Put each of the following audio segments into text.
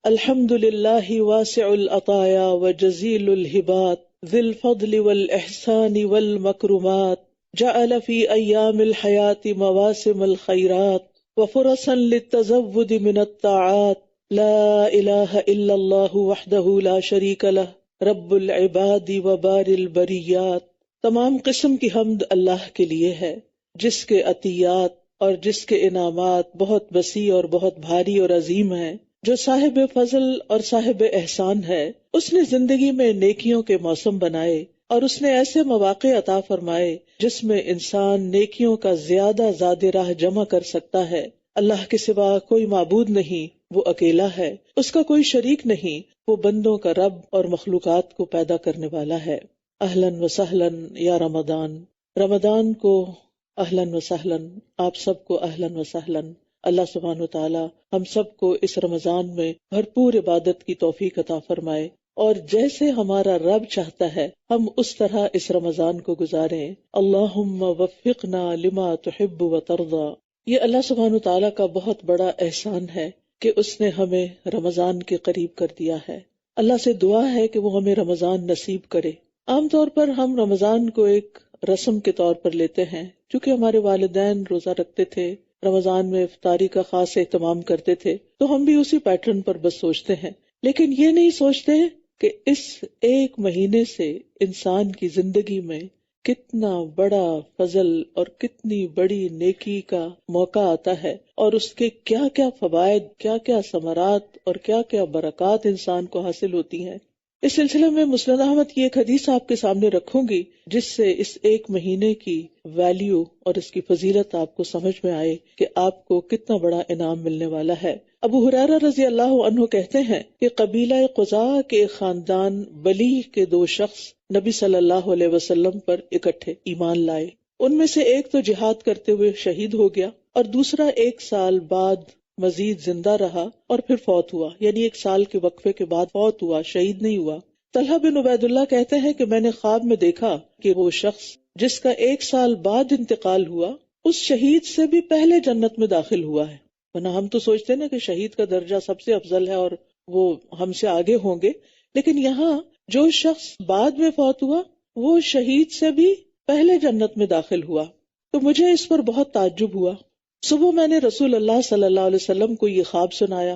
الحمد للہ واسع العطایا وجزیل الہبات ذی الفضل والإحسان والمکرمات جعل فی ایام الحیات مواسم الخیرات وفرصا للتزود من الطاعات لا الہ الا اللہ وحدہ لا شریک لہ رب العباد وبار البریات۔ تمام قسم کی حمد اللہ کے لیے ہے جس کے عطیات اور جس کے انعامات بہت وسیع اور بہت بھاری اور عظیم ہیں، جو صاحب فضل اور صاحب احسان ہے۔ اس نے زندگی میں نیکیوں کے موسم بنائے اور اس نے ایسے مواقع عطا فرمائے جس میں انسان نیکیوں کا زیادہ زیادہ راہ جمع کر سکتا ہے۔ اللہ کے سوا کوئی معبود نہیں، وہ اکیلا ہے، اس کا کوئی شریک نہیں، وہ بندوں کا رب اور مخلوقات کو پیدا کرنے والا ہے۔ اہلاً و سہلاً یا رمضان، رمضان کو اہلاً و سہلاً، آپ سب کو اہلاً و سہلاً۔ اللہ سبحانہ و تعالی ہم سب کو اس رمضان میں بھرپور عبادت کی توفیق عطا فرمائے، اور جیسے ہمارا رب چاہتا ہے ہم اس طرح اس رمضان کو گزاریں۔ اللہم وفقنا لما تحب و ترضى۔ یہ اللہ سبحانہ و تعالی کا بہت بڑا احسان ہے کہ اس نے ہمیں رمضان کے قریب کر دیا ہے۔ اللہ سے دعا ہے کہ وہ ہمیں رمضان نصیب کرے۔ عام طور پر ہم رمضان کو ایک رسم کے طور پر لیتے ہیں، چونکہ ہمارے والدین روزہ رکھتے تھے، رمضان میں افطاری کا خاص اہتمام کرتے تھے، تو ہم بھی اسی پیٹرن پر بس سوچتے ہیں، لیکن یہ نہیں سوچتے کہ اس ایک مہینے سے انسان کی زندگی میں کتنا بڑا فضل اور کتنی بڑی نیکی کا موقع آتا ہے، اور اس کے کیا کیا فوائد، کیا کیا ثمرات اور کیا کیا برکات انسان کو حاصل ہوتی ہیں۔ اس سلسلے میں مسند احمد کی ایک حدیث آپ کے سامنے رکھوں گی جس سے اس ایک مہینے کی ویلیو اور اس کی فضیلت آپ کو سمجھ میں آئے کہ آپ کو کتنا بڑا انعام ملنے والا ہے۔ ابو ہریرہ رضی اللہ عنہ کہتے ہیں کہ قبیلہ قزاع کے خاندان بلیغ کے دو شخص نبی صلی اللہ علیہ وسلم پر اکٹھے ایمان لائے۔ ان میں سے ایک تو جہاد کرتے ہوئے شہید ہو گیا اور دوسرا 1 سال بعد مزید زندہ رہا اور پھر فوت ہوا، یعنی 1 سال کے وقفے کے بعد فوت ہوا، شہید نہیں ہوا۔ طلحہ بن عبید اللہ کہتے ہیں کہ میں نے خواب میں دیکھا کہ وہ شخص جس کا 1 سال بعد انتقال ہوا اس شہید سے بھی پہلے جنت میں داخل ہوا ہے۔ ورنہ ہم تو سوچتے ہیں نا کہ شہید کا درجہ سب سے افضل ہے اور وہ ہم سے آگے ہوں گے، لیکن یہاں جو شخص بعد میں فوت ہوا وہ شہید سے بھی پہلے جنت میں داخل ہوا۔ تو مجھے اس پر بہت تعجب ہوا۔ صبح میں نے رسول اللہ صلی اللہ علیہ وسلم کو یہ خواب سنایا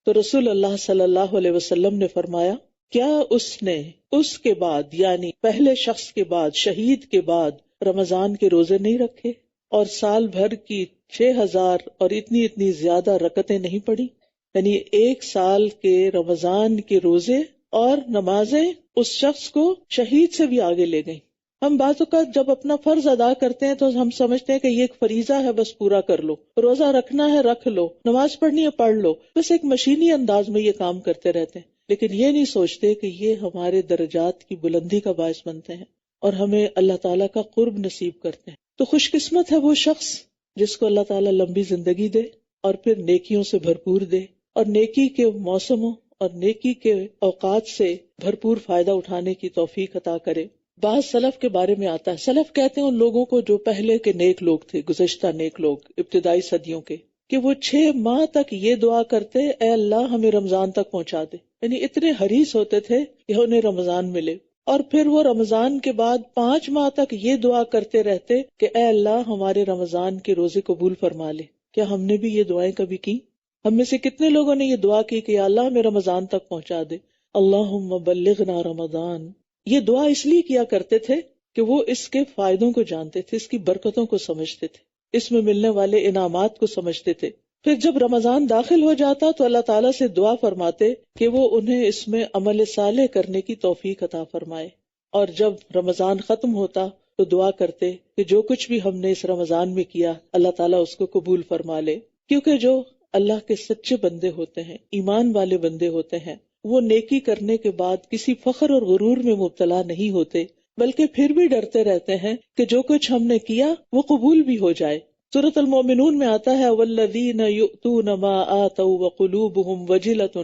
تو رسول اللہ صلی اللہ علیہ وسلم نے فرمایا، کیا اس نے اس کے بعد یعنی پہلے شخص کے بعد، شہید کے بعد رمضان کے روزے نہیں رکھے اور سال بھر کی 6000 اور اتنی زیادہ رکعتیں نہیں پڑھی؟ یعنی 1 سال کے رمضان کے روزے اور نمازیں اس شخص کو شہید سے بھی آگے لے گئیں۔ ہم بعض اوقات جب اپنا فرض ادا کرتے ہیں تو ہم سمجھتے ہیں کہ یہ ایک فریضہ ہے، بس پورا کر لو، روزہ رکھنا ہے رکھ لو، نماز پڑھنی ہے پڑھ لو، بس ایک مشینی انداز میں یہ کام کرتے رہتے ہیں، لیکن یہ نہیں سوچتے کہ یہ ہمارے درجات کی بلندی کا باعث بنتے ہیں اور ہمیں اللہ تعالیٰ کا قرب نصیب کرتے ہیں۔ تو خوش قسمت ہے وہ شخص جس کو اللہ تعالیٰ لمبی زندگی دے اور پھر نیکیوں سے بھرپور دے، اور نیکی کے موسموں اور نیکی کے اوقات سے بھرپور فائدہ اٹھانے کی توفیق عطا کرے۔ بعض سلف کے بارے میں آتا ہے، سلف کہتے ہیں ان لوگوں کو جو پہلے کے نیک لوگ تھے، گزشتہ نیک لوگ ابتدائی صدیوں کے، کہ وہ 6 ماہ تک یہ دعا کرتے، اے اللہ ہمیں رمضان تک پہنچا دے، یعنی اتنے حریص ہوتے تھے کہ انہیں رمضان ملے، اور پھر وہ رمضان کے بعد 5 ماہ تک یہ دعا کرتے رہتے کہ اے اللہ ہمارے رمضان کے روزے قبول فرما لے۔ کیا ہم نے بھی یہ دعائیں کبھی کی؟ ہم میں سے کتنے لوگوں نے یہ دعا کی کہ یا اللہ ہمیں رمضان تک پہنچا دے، اللہم بلغنا رمضان؟ یہ دعا اس لیے کیا کرتے تھے کہ وہ اس کے فائدوں کو جانتے تھے، اس کی برکتوں کو سمجھتے تھے، اس میں ملنے والے انعامات کو سمجھتے تھے۔ پھر جب رمضان داخل ہو جاتا تو اللہ تعالیٰ سے دعا فرماتے کہ وہ انہیں اس میں عمل صالح کرنے کی توفیق عطا فرمائے، اور جب رمضان ختم ہوتا تو دعا کرتے کہ جو کچھ بھی ہم نے اس رمضان میں کیا اللہ تعالیٰ اس کو قبول فرما لے، کیونکہ جو اللہ کے سچے بندے ہوتے ہیں، ایمان والے بندے ہوتے ہیں، وہ نیکی کرنے کے بعد کسی فخر اور غرور میں مبتلا نہیں ہوتے، بلکہ پھر بھی ڈرتے رہتے ہیں کہ جو کچھ ہم نے کیا وہ قبول بھی ہو جائے۔ سورۃ المومنون میں آتا ہے والذین یؤتون ما آتوا وقلوبهم وجلۃ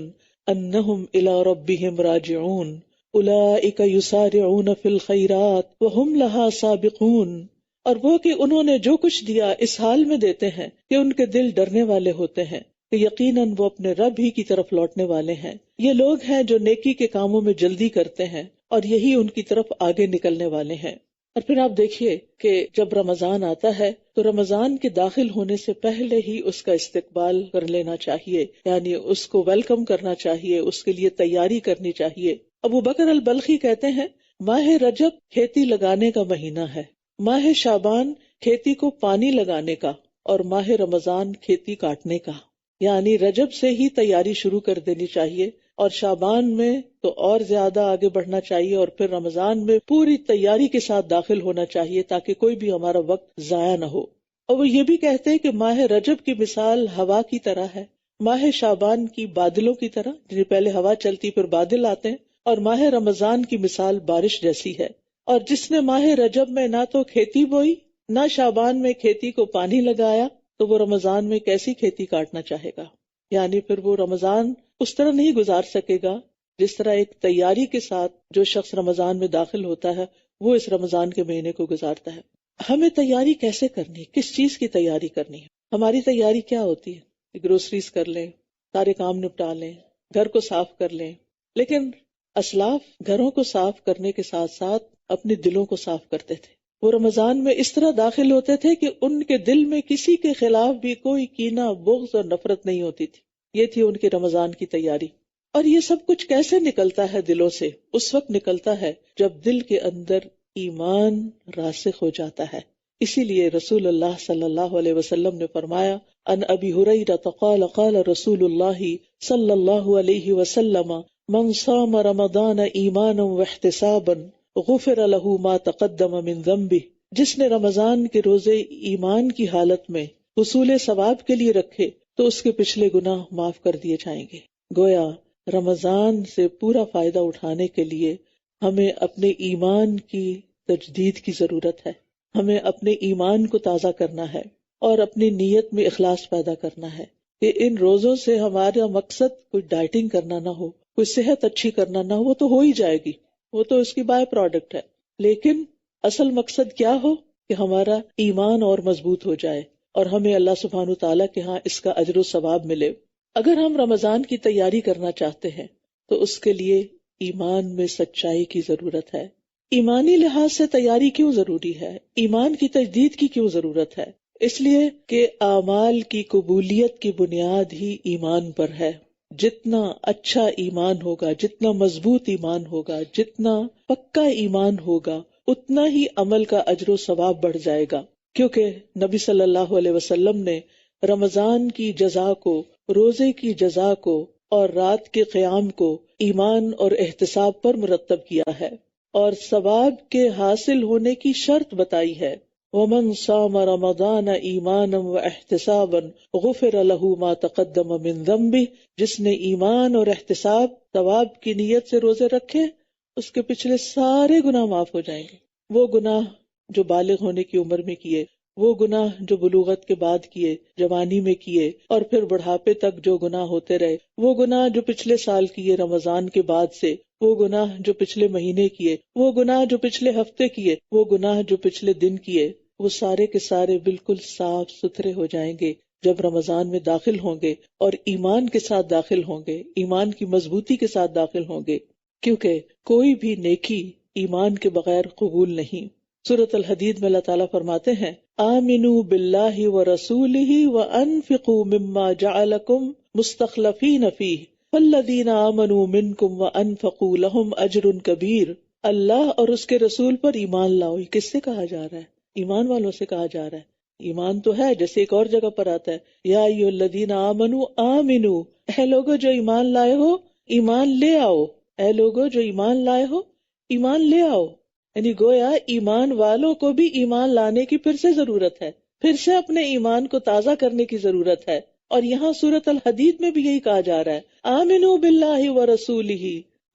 انہم الی ربہم راجعون اولئک یسارعون فی الخیرات وہم لہا سابقون۔ اور وہ کہ انہوں نے جو کچھ دیا اس حال میں دیتے ہیں کہ ان کے دل ڈرنے والے ہوتے ہیں، کہ یقیناً وہ اپنے رب ہی کی طرف لوٹنے والے ہیں۔ یہ لوگ ہیں جو نیکی کے کاموں میں جلدی کرتے ہیں اور یہی ان کی طرف آگے نکلنے والے ہیں۔ اور پھر آپ دیکھیے کہ جب رمضان آتا ہے تو رمضان کے داخل ہونے سے پہلے ہی اس کا استقبال کر لینا چاہیے، یعنی اس کو ویلکم کرنا چاہیے، اس کے لیے تیاری کرنی چاہیے۔ ابو بکر البلخی کہتے ہیں ماہ رجب کھیتی لگانے کا مہینہ ہے، ماہ شعبان کھیتی کو پانی لگانے کا، اور ماہ رمضان کھیتی کاٹنے کا۔ یعنی رجب سے ہی تیاری شروع کر دینی چاہیے، اور شعبان میں تو اور زیادہ آگے بڑھنا چاہیے، اور پھر رمضان میں پوری تیاری کے ساتھ داخل ہونا چاہیے تاکہ کوئی بھی ہمارا وقت ضائع نہ ہو۔ اور وہ یہ بھی کہتے ہیں کہ ماہ رجب کی مثال ہوا کی طرح ہے، ماہ شعبان کی بادلوں کی طرح، جنہیں پہلے ہوا چلتی پھر بادل آتے ہیں، اور ماہ رمضان کی مثال بارش جیسی ہے۔ اور جس نے ماہ رجب میں نہ تو کھیتی بوئی نہ شعبان میں کھیتی کو پانی لگایا تو وہ رمضان میں کیسی کھیتی کاٹنا چاہے گا؟ یعنی پھر وہ رمضان اس طرح نہیں گزار سکے گا جس طرح ایک تیاری کے ساتھ جو شخص رمضان میں داخل ہوتا ہے وہ اس رمضان کے مہینے کو گزارتا ہے۔ ہمیں تیاری کیسے کرنی ہے؟ کس چیز کی تیاری کرنی ہے؟ ہماری تیاری کیا ہوتی ہے؟ گروسریز کر لیں، سارے کام نپٹا لیں، گھر کو صاف کر لیں، لیکن اسلاف گھروں کو صاف کرنے کے ساتھ ساتھ اپنے دلوں کو صاف کرتے تھے۔ وہ رمضان میں اس طرح داخل ہوتے تھے کہ ان کے دل میں کسی کے خلاف بھی کوئی کینہ، بغض اور نفرت نہیں ہوتی تھی۔ یہ تھی ان کے رمضان کی تیاری۔ اور یہ سب کچھ کیسے نکلتا ہے دلوں سے؟ اس وقت نکلتا ہے جب دل کے اندر ایمان راسخ ہو جاتا ہے۔ اسی لیے رسول اللہ صلی اللہ علیہ وسلم نے فرمایا ان ابی ہریرہ قال قال رسول اللہ صلی اللہ علیہ وسلم من صام رمضان ایمانا واحتسابا غفر له ما تقدم من ذنبه، جس نے رمضان کے روزے ایمان کی حالت میں حصول ثواب کے لیے رکھے تو اس کے پچھلے گناہ معاف کر دیے جائیں گے۔ گویا رمضان سے پورا فائدہ اٹھانے کے لیے ہمیں اپنے ایمان کی تجدید کی ضرورت ہے، ہمیں اپنے ایمان کو تازہ کرنا ہے اور اپنی نیت میں اخلاص پیدا کرنا ہے کہ ان روزوں سے ہمارا مقصد کوئی ڈائٹنگ کرنا نہ ہو، کوئی صحت اچھی کرنا نہ ہو، وہ تو ہو ہی جائے گی، وہ تو اس کی بائی پروڈکٹ ہے، لیکن اصل مقصد کیا ہو کہ ہمارا ایمان اور مضبوط ہو جائے اور ہمیں اللہ سبحانہ تعالیٰ کے ہاں اس کا اجر و ثواب ملے۔ اگر ہم رمضان کی تیاری کرنا چاہتے ہیں تو اس کے لیے ایمان میں سچائی کی ضرورت ہے۔ ایمانی لحاظ سے تیاری کیوں ضروری ہے؟ ایمان کی تجدید کی کیوں ضرورت ہے؟ اس لیے کہ اعمال کی قبولیت کی بنیاد ہی ایمان پر ہے۔ جتنا اچھا ایمان ہوگا، جتنا مضبوط ایمان ہوگا، جتنا پکا ایمان ہوگا، اتنا ہی عمل کا اجر و ثواب بڑھ جائے گا، کیونکہ نبی صلی اللہ علیہ وسلم نے رمضان کی جزا کو، روزے کی جزا کو اور رات کے قیام کو ایمان اور احتساب پر مرتب کیا ہے، اور ثواب کے حاصل ہونے کی شرط بتائی ہے۔ وَمَنْ صَامَ رَمَضَانَ إِيمَانًا وَاحْتِسَابًا غُفِرَ لَهُ مَا تَقَدَّمَ مِنْ ذَنْبِهِ، جس نے ایمان اور احتساب ثواب کی نیت سے روزے رکھے اس کے پچھلے سارے گناہ معاف ہو جائیں گے۔ وہ گناہ جو بالغ ہونے کی عمر میں کیے، وہ گناہ جو بلوغت کے بعد کیے، جوانی میں کیے، اور پھر بڑھاپے تک جو گناہ ہوتے رہے، وہ گناہ جو پچھلے سال کیے رمضان کے بعد سے، وہ گناہ جو پچھلے مہینے کیے، وہ گناہ جو پچھلے ہفتے کیے، وہ گناہ جو پچھلے دن کیے، وہ سارے کے سارے بالکل صاف ستھرے ہو جائیں گے جب رمضان میں داخل ہوں گے، اور ایمان کے ساتھ داخل ہوں گے، ایمان کی مضبوطی کے ساتھ داخل ہوں گے، کیونکہ کوئی بھی نیکی ایمان کے بغیر قبول نہیں۔ سورۃ الحدید میں اللہ تعالیٰ فرماتے ہیں آمنوا باللہ ورسولہ وانفقوا مما جعلکم مستخلفین فیہ فالذین آمنوا منکم وانفقوا لہم اجر کبیر۔ اللہ اور اس کے رسول پر ایمان لاؤ، یہ کس سے کہا جا رہا ہے؟ ایمان والوں سے کہا جا رہا ہے۔ ایمان تو ہے، جیسے ایک اور جگہ پر آتا ہے یا ایھا الذین آمنوا آمنوا، اے لوگو جو ایمان لائے ہو ایمان لے آؤ، اے لوگو جو ایمان لائے ہو ایمان لے آؤ۔ یعنی گویا ایمان والوں کو بھی ایمان لانے کی پھر سے ضرورت ہے، پھر سے اپنے ایمان کو تازہ کرنے کی ضرورت ہے۔ اور یہاں سورۃ الحدید میں بھی یہی کہا جا رہا ہے آمنوا باللہ ورسولہ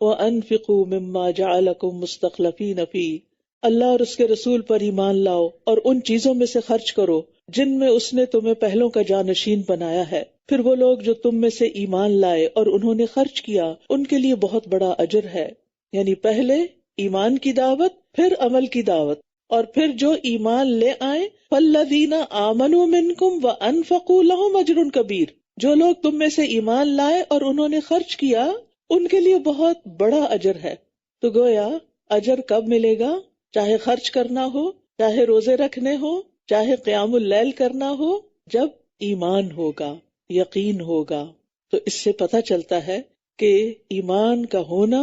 وانفقوا مما جعلکم مستخلفین فیہ، اللہ اور اس کے رسول پر ایمان لاؤ اور ان چیزوں میں سے خرچ کرو جن میں اس نے تمہیں پہلوں کا جانشین بنایا ہے۔ پھر وہ لوگ جو تم میں سے ایمان لائے اور انہوں نے خرچ کیا ان کے لیے بہت بڑا اجر ہے۔ یعنی پہلے ایمان کی دعوت، پھر عمل کی دعوت، اور پھر جو ایمان لے آئیں فالذین آمنوا منکم وانفقوا لہم اجر کبیر، جو لوگ تم میں سے ایمان لائے اور انہوں نے خرچ کیا ان کے لیے بہت بڑا اجر ہے. تو گویا اجر کب ملے گا؟ چاہے خرچ کرنا ہو، چاہے روزے رکھنے ہو، چاہے قیام اللیل کرنا ہو، جب ایمان ہوگا، یقین ہوگا. تو اس سے پتہ چلتا ہے کہ ایمان کا ہونا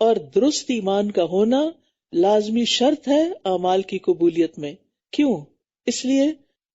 اور درست ایمان کا ہونا لازمی شرط ہے اعمال کی قبولیت میں. کیوں؟ اس لیے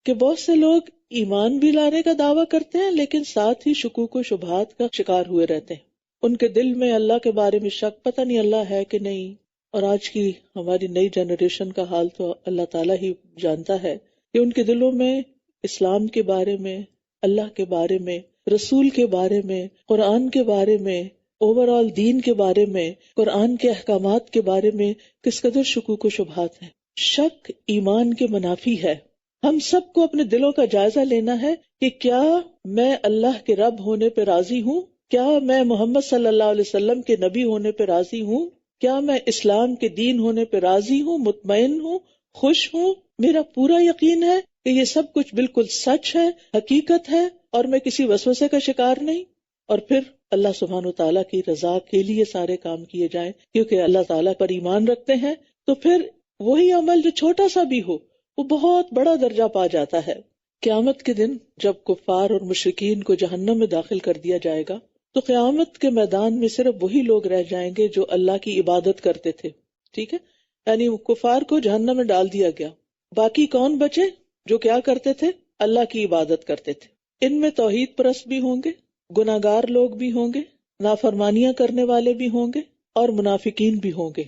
کہ بہت سے لوگ ایمان بھی لانے کا دعویٰ کرتے ہیں لیکن ساتھ ہی شکوک و شبہات کا شکار ہوئے رہتے ہیں. ان کے دل میں اللہ کے بارے میں شک، پتہ نہیں اللہ ہے کہ نہیں. اور آج کی ہماری نئی جنریشن کا حال تو اللہ تعالیٰ ہی جانتا ہے کہ ان کے دلوں میں اسلام کے بارے میں، اللہ کے بارے میں، رسول کے بارے میں، قرآن کے بارے میں، اوور آل دین کے بارے میں، قرآن کے احکامات کے بارے میں کس قدر شکوک و شبہات ہیں. شک ایمان کے منافی ہے. ہم سب کو اپنے دلوں کا جائزہ لینا ہے کہ کیا میں اللہ کے رب ہونے پہ راضی ہوں؟ کیا میں محمد صلی اللہ علیہ وسلم کے نبی ہونے پہ راضی ہوں؟ کیا میں اسلام کے دین ہونے پہ راضی ہوں، مطمئن ہوں، خوش ہوں؟ میرا پورا یقین ہے کہ یہ سب کچھ بالکل سچ ہے، حقیقت ہے، اور میں کسی وسوسے کا شکار نہیں. اور پھر اللہ سبحانہ و تعالیٰ کی رضا کے لیے سارے کام کیے جائیں، کیونکہ اللہ تعالیٰ پر ایمان رکھتے ہیں تو پھر وہی عمل جو چھوٹا سا بھی ہو وہ بہت بڑا درجہ پا جاتا ہے. قیامت کے دن جب کفار اور مشرکین کو جہنم میں داخل کر دیا جائے گا تو قیامت کے میدان میں صرف وہی لوگ رہ جائیں گے جو اللہ کی عبادت کرتے تھے. ٹھیک ہے، یعنی کفار کو جہنم میں ڈال دیا گیا. باقی کون بچے؟ جو کیا کرتے تھے؟ اللہ کی عبادت کرتے تھے. ان میں توحید پرست بھی ہوں گے، گناہگار لوگ بھی ہوں گے، نافرمانیاں کرنے والے بھی ہوں گے، اور منافقین بھی ہوں گے،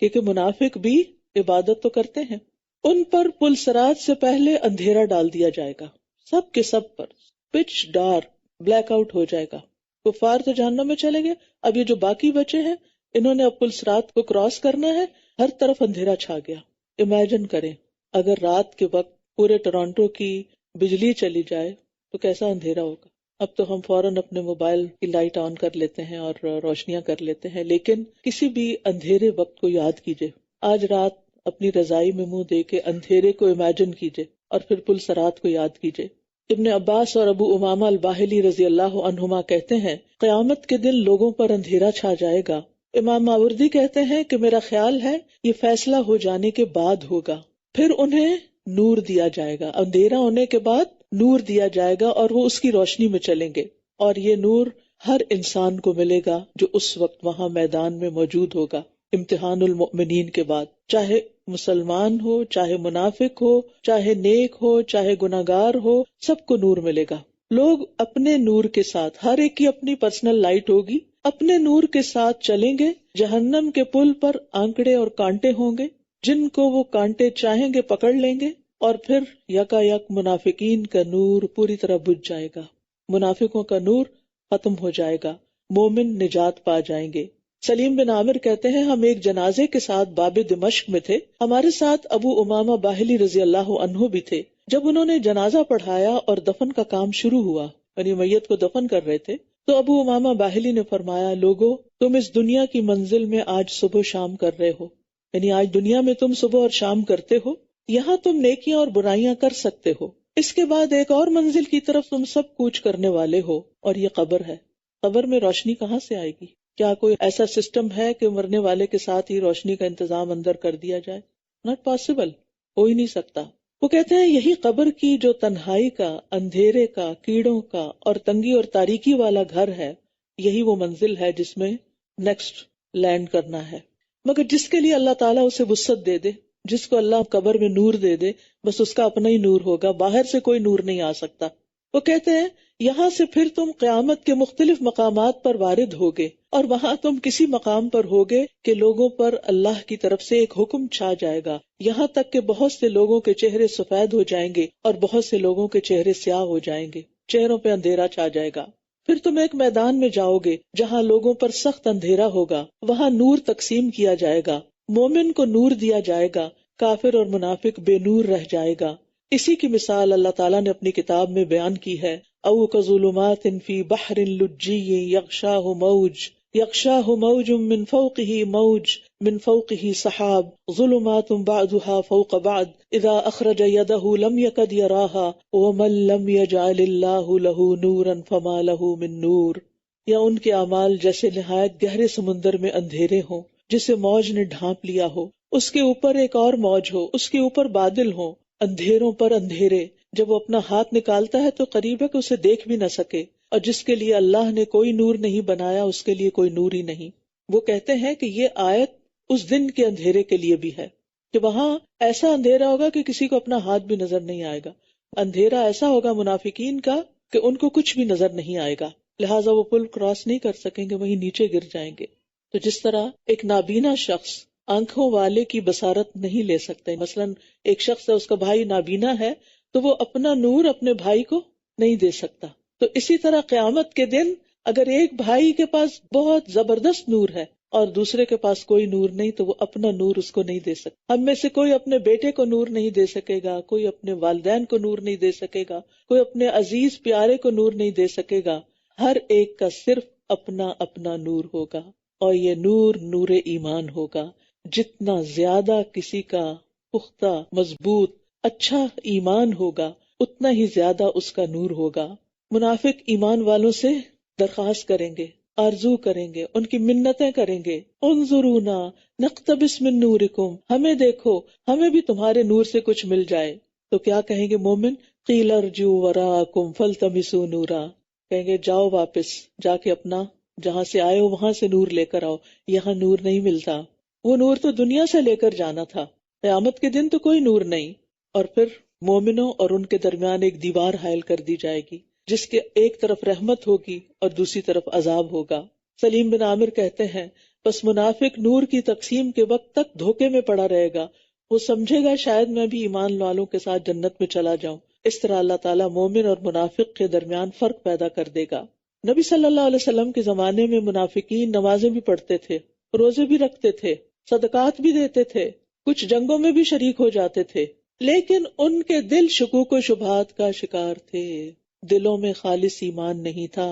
کیونکہ منافق بھی عبادت تو کرتے ہیں. ان پر پل صراط سے پہلے اندھیرا ڈال دیا جائے گا، سب کے سب پر پچ ڈارک، بلیک آؤٹ ہو جائے گا. کفار تو جہنم میں چلے گئے، اب یہ جو باقی بچے ہیں انہوں نے اب پل صراط کو کراس کرنا ہے. ہر طرف اندھیرا چھا گیا. امیجن کریں اگر رات کے وقت پورے ٹورانٹو کی بجلی چلی جائے تو کیسا اندھیرا ہوگا. اب تو ہم فوراً اپنے موبائل کی لائٹ آن کر لیتے ہیں اور روشنیاں کر لیتے ہیں، لیکن کسی بھی اندھیرے وقت کو یاد کیجئے. آج رات اپنی رضائی میں منہ دے کے اندھیرے کو امیجن کیجئے اور پھر پل صراط کو یاد کیجئے. ابن عباس اور ابو امامہ الباہلی رضی اللہ عنہما کہتے ہیں قیامت کے دن لوگوں پر اندھیرا چھا جائے گا. امام ماوردی کہتے ہیں کہ میرا خیال ہے یہ فیصلہ ہو جانے کے بعد ہوگا، پھر انہیں نور دیا جائے گا. اندھیرا ہونے کے بعد نور دیا جائے گا اور وہ اس کی روشنی میں چلیں گے، اور یہ نور ہر انسان کو ملے گا جو اس وقت وہاں میدان میں موجود ہوگا. امتحان المؤمنین کے بعد چاہے مسلمان ہو، چاہے منافق ہو، چاہے نیک ہو، چاہے گناہگار ہو، سب کو نور ملے گا. لوگ اپنے نور کے ساتھ، ہر ایک کی اپنی پرسنل لائٹ ہوگی، اپنے نور کے ساتھ چلیں گے. جہنم کے پل پر آنکڑے اور کانٹے ہوں گے، جن کو وہ کانٹے چاہیں گے پکڑ لیں گے، اور پھر یکا یک منافقین کا نور پوری طرح بجھ جائے گا. منافقوں کا نور ختم ہو جائے گا، مومن نجات پا جائیں گے. سلیم بن عامر کہتے ہیں ہم ایک جنازے کے ساتھ باب دمشق میں تھے، ہمارے ساتھ ابو امامہ باہلی رضی اللہ عنہ بھی تھے. جب انہوں نے جنازہ پڑھایا اور دفن کا کام شروع ہوا، یعنی میت کو دفن کر رہے تھے، تو ابو امامہ باہلی نے فرمایا لوگو تم اس دنیا کی منزل میں آج صبح شام کر رہے ہو، یعنی آج دنیا میں تم صبح اور شام کرتے ہو، یہاں تم نیکیاں اور برائیاں کر سکتے ہو، اس کے بعد ایک اور منزل کی طرف تم سب کوچ کرنے والے ہو، اور یہ قبر ہے. قبر میں روشنی کہاں سے آئے گی؟ کیا کوئی ایسا سسٹم ہے کہ مرنے والے کے ساتھ ہی روشنی کا انتظام اندر کر دیا جائے؟ ناٹ پاسبل، ہو ہی نہیں سکتا. وہ کہتے ہیں یہی قبر کی جو تنہائی کا، اندھیرے کا، کیڑوں کا اور تنگی اور تاریکی والا گھر ہے، یہی وہ منزل ہے جس میں نیکسٹ لینڈ کرنا ہے. مگر جس کے لیے اللہ تعالیٰ اسے وسعت دے دے، جس کو اللہ قبر میں نور دے دے، بس اس کا اپنا ہی نور ہوگا، باہر سے کوئی نور نہیں آ سکتا. وہ کہتے ہیں یہاں سے پھر تم قیامت کے مختلف مقامات پر وارد ہوگے، اور وہاں تم کسی مقام پر ہوگے کہ لوگوں پر اللہ کی طرف سے ایک حکم چھا جائے گا، یہاں تک کہ بہت سے لوگوں کے چہرے سفید ہو جائیں گے اور بہت سے لوگوں کے چہرے سیاہ ہو جائیں گے، چہروں پہ اندھیرا چھا جائے گا. پھر تم ایک میدان میں جاؤ گے جہاں لوگوں پر سخت اندھیرا ہوگا، وہاں نور تقسیم کیا جائے گا، مومن کو نور دیا جائے گا، کافر اور منافق بے نور رہ جائے گا. اسی کی مثال اللہ تعالیٰ نے اپنی کتاب میں بیان کی ہے، او کظلمات فی بحر لجی یغشاہ موج یغشاہ موج من فوقہ موج من فوقہ سحاب ظلمات بعضها فوق بعض اذا اخرج یدہ لم یکد یراها ومن لم یجعل اللہ لہ نورا فما لہ من نور. یا ان کے اعمال جیسے نہایت گہرے سمندر میں اندھیرے ہوں جسے موج نے ڈھانپ لیا ہو، اس کے اوپر ایک اور موج ہو، اس کے اوپر بادل ہو، اندھیروں پر اندھیرے. جب وہ اپنا ہاتھ نکالتا ہے تو قریب ہے کہ اسے دیکھ بھی نہ سکے، اور جس کے لیے اللہ نے کوئی نور نہیں بنایا اس کے لیے کوئی نور ہی نہیں. وہ کہتے ہیں کہ یہ آیت اس دن کے اندھیرے کے لیے بھی ہے کہ وہاں ایسا اندھیرا ہوگا کہ کسی کو اپنا ہاتھ بھی نظر نہیں آئے گا. اندھیرا ایسا ہوگا منافقین کا کہ ان کو کچھ بھی نظر نہیں آئے گا، لہٰذا وہ پل کراس نہیں کر سکیں گے، وہیں نیچے گر جائیں گے. تو جس طرح ایک نابینا شخص آنکھوں والے کی بصارت نہیں لے سکتے، مثلا ایک شخص ہے، اس کا بھائی نابینا ہے تو وہ اپنا نور اپنے بھائی کو نہیں دے سکتا. تو اسی طرح قیامت کے دن اگر ایک بھائی کے پاس بہت زبردست نور ہے اور دوسرے کے پاس کوئی نور نہیں تو وہ اپنا نور اس کو نہیں دے سکتا. ہم میں سے کوئی اپنے بیٹے کو نور نہیں دے سکے گا، کوئی اپنے والدین کو نور نہیں دے سکے گا، کوئی اپنے عزیز پیارے کو نور نہیں دے سکے گا. ہر ایک کا صرف اپنا اپنا نور ہوگا، اور یہ نور نور ایمان ہوگا. جتنا زیادہ کسی کا پختہ مضبوط اچھا ایمان ہوگا اتنا ہی زیادہ اس کا نور ہوگا. منافق ایمان والوں سے درخواست کریں گے، آرزو کریں گے، ان کی منتیں کریں گے، انظرونا نقتبس من نورکم، ہمیں دیکھو، ہمیں بھی تمہارے نور سے کچھ مل جائے. تو کیا کہیں گے مومن؟ قیل ارجعوا وراءکم فالتمسوا نورا، کہیں گے جاؤ واپس جا کے اپنا جہاں سے آئے ہو وہاں سے نور لے کر آؤ، یہاں نور نہیں ملتا. وہ نور تو دنیا سے لے کر جانا تھا، قیامت کے دن تو کوئی نور نہیں. اور پھر مومنوں اور ان کے درمیان ایک دیوار حائل کر دی جائے گی جس کے ایک طرف رحمت ہوگی اور دوسری طرف عذاب ہوگا. سلیم بن عامر کہتے ہیں بس منافق نور کی تقسیم کے وقت تک دھوکے میں پڑا رہے گا، وہ سمجھے گا شاید میں بھی ایمان والوں کے ساتھ جنت میں چلا جاؤں. اس طرح اللہ تعالیٰ مومن اور منافق کے درمیان فرق پیدا کر دے گا. نبی صلی اللہ علیہ وسلم کے زمانے میں منافقین نمازیں بھی پڑھتے تھے، روزے بھی رکھتے تھے، صدقات بھی دیتے تھے، کچھ جنگوں میں بھی شریک ہو جاتے تھے، لیکن ان کے دل شکوک و شبہات کا شکار تھے، دلوں میں خالص ایمان نہیں تھا،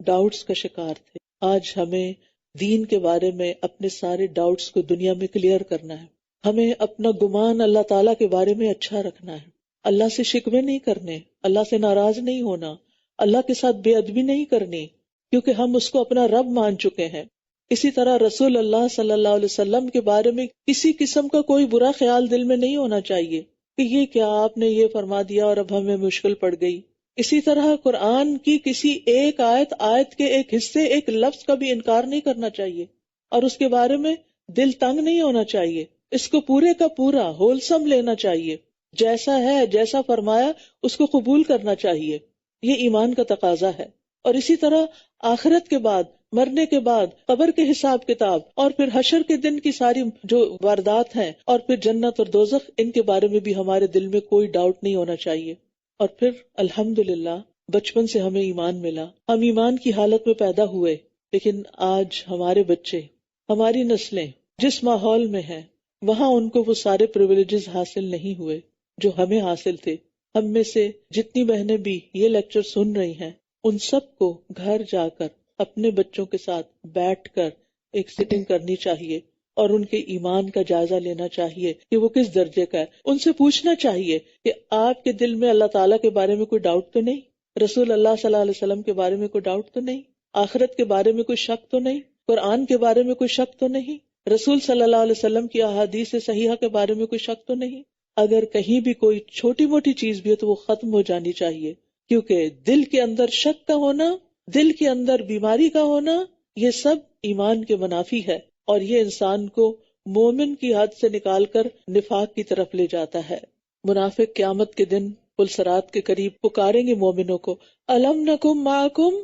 ڈاؤٹس کا شکار تھے. آج ہمیں دین کے بارے میں اپنے سارے ڈاؤٹس کو دنیا میں کلیئر کرنا ہے. ہمیں اپنا گمان اللہ تعالیٰ کے بارے میں اچھا رکھنا ہے، اللہ سے شکوے نہیں کرنے، اللہ سے ناراض نہیں ہونا، اللہ کے ساتھ بے ادبی نہیں کرنی، کیونکہ ہم اس کو اپنا رب مان چکے ہیں. اسی طرح رسول اللہ صلی اللہ علیہ وسلم کے بارے میں کسی قسم کا کوئی برا خیال دل میں نہیں ہونا چاہیے کہ یہ کیا آپ نے یہ فرما دیا اور اب ہمیں مشکل پڑ گئی. اسی طرح قرآن کی کسی ایک آیت کے ایک حصے، ایک لفظ کا بھی انکار نہیں کرنا چاہیے اور اس کے بارے میں دل تنگ نہیں ہونا چاہیے. اس کو پورے کا پورا ہولسم لینا چاہیے، جیسا ہے جیسا فرمایا اس کو قبول کرنا چاہیے. یہ ایمان کا تقاضا ہے. اور اسی طرح آخرت کے بعد، مرنے کے بعد، قبر کے حساب کتاب اور پھر حشر کے دن کی ساری جو واردات ہیں اور پھر جنت اور دوزخ، ان کے بارے میں بھی ہمارے دل میں کوئی ڈاؤٹ نہیں ہونا چاہیے. اور پھر الحمدللہ بچپن سے ہمیں ایمان ملا، ہم ایمان کی حالت میں پیدا ہوئے، لیکن آج ہمارے بچے، ہماری نسلیں جس ماحول میں ہیں وہاں ان کو وہ سارے پریویلیجز حاصل نہیں ہوئے جو ہمیں حاصل تھے. ہم میں سے جتنی بہنیں بھی یہ لیکچر سن رہی ہیں ان سب کو گھر جا کر اپنے بچوں کے ساتھ بیٹھ کر ایک سٹنگ کرنی چاہیے اور ان کے ایمان کا جائزہ لینا چاہیے کہ وہ کس درجے کا ہے. ان سے پوچھنا چاہیے کہ آپ کے دل میں اللہ تعالیٰ کے بارے میں کوئی ڈاؤٹ تو نہیں، رسول اللہ صلی اللہ علیہ وسلم کے بارے میں کوئی ڈاؤٹ تو نہیں، آخرت کے بارے میں کوئی شک تو نہیں، قرآن کے بارے میں کوئی شک تو نہیں، رسول صلی اللہ علیہ وسلم کی احادیث صحیحہ کے بارے میں کوئی شک تو نہیں. اگر کہیں بھی کوئی چھوٹی موٹی چیز بھی ہے تو وہ ختم ہو جانی چاہیے، کیونکہ دل کے اندر شک کا ہونا، دل کے اندر بیماری کا ہونا، یہ سب ایمان کے منافی ہے اور یہ انسان کو مومن کی حد سے نکال کر نفاق کی طرف لے جاتا ہے. منافق قیامت کے دن پلسرات کے قریب پکاریں گے مومنوں کو، الم نکم معکم،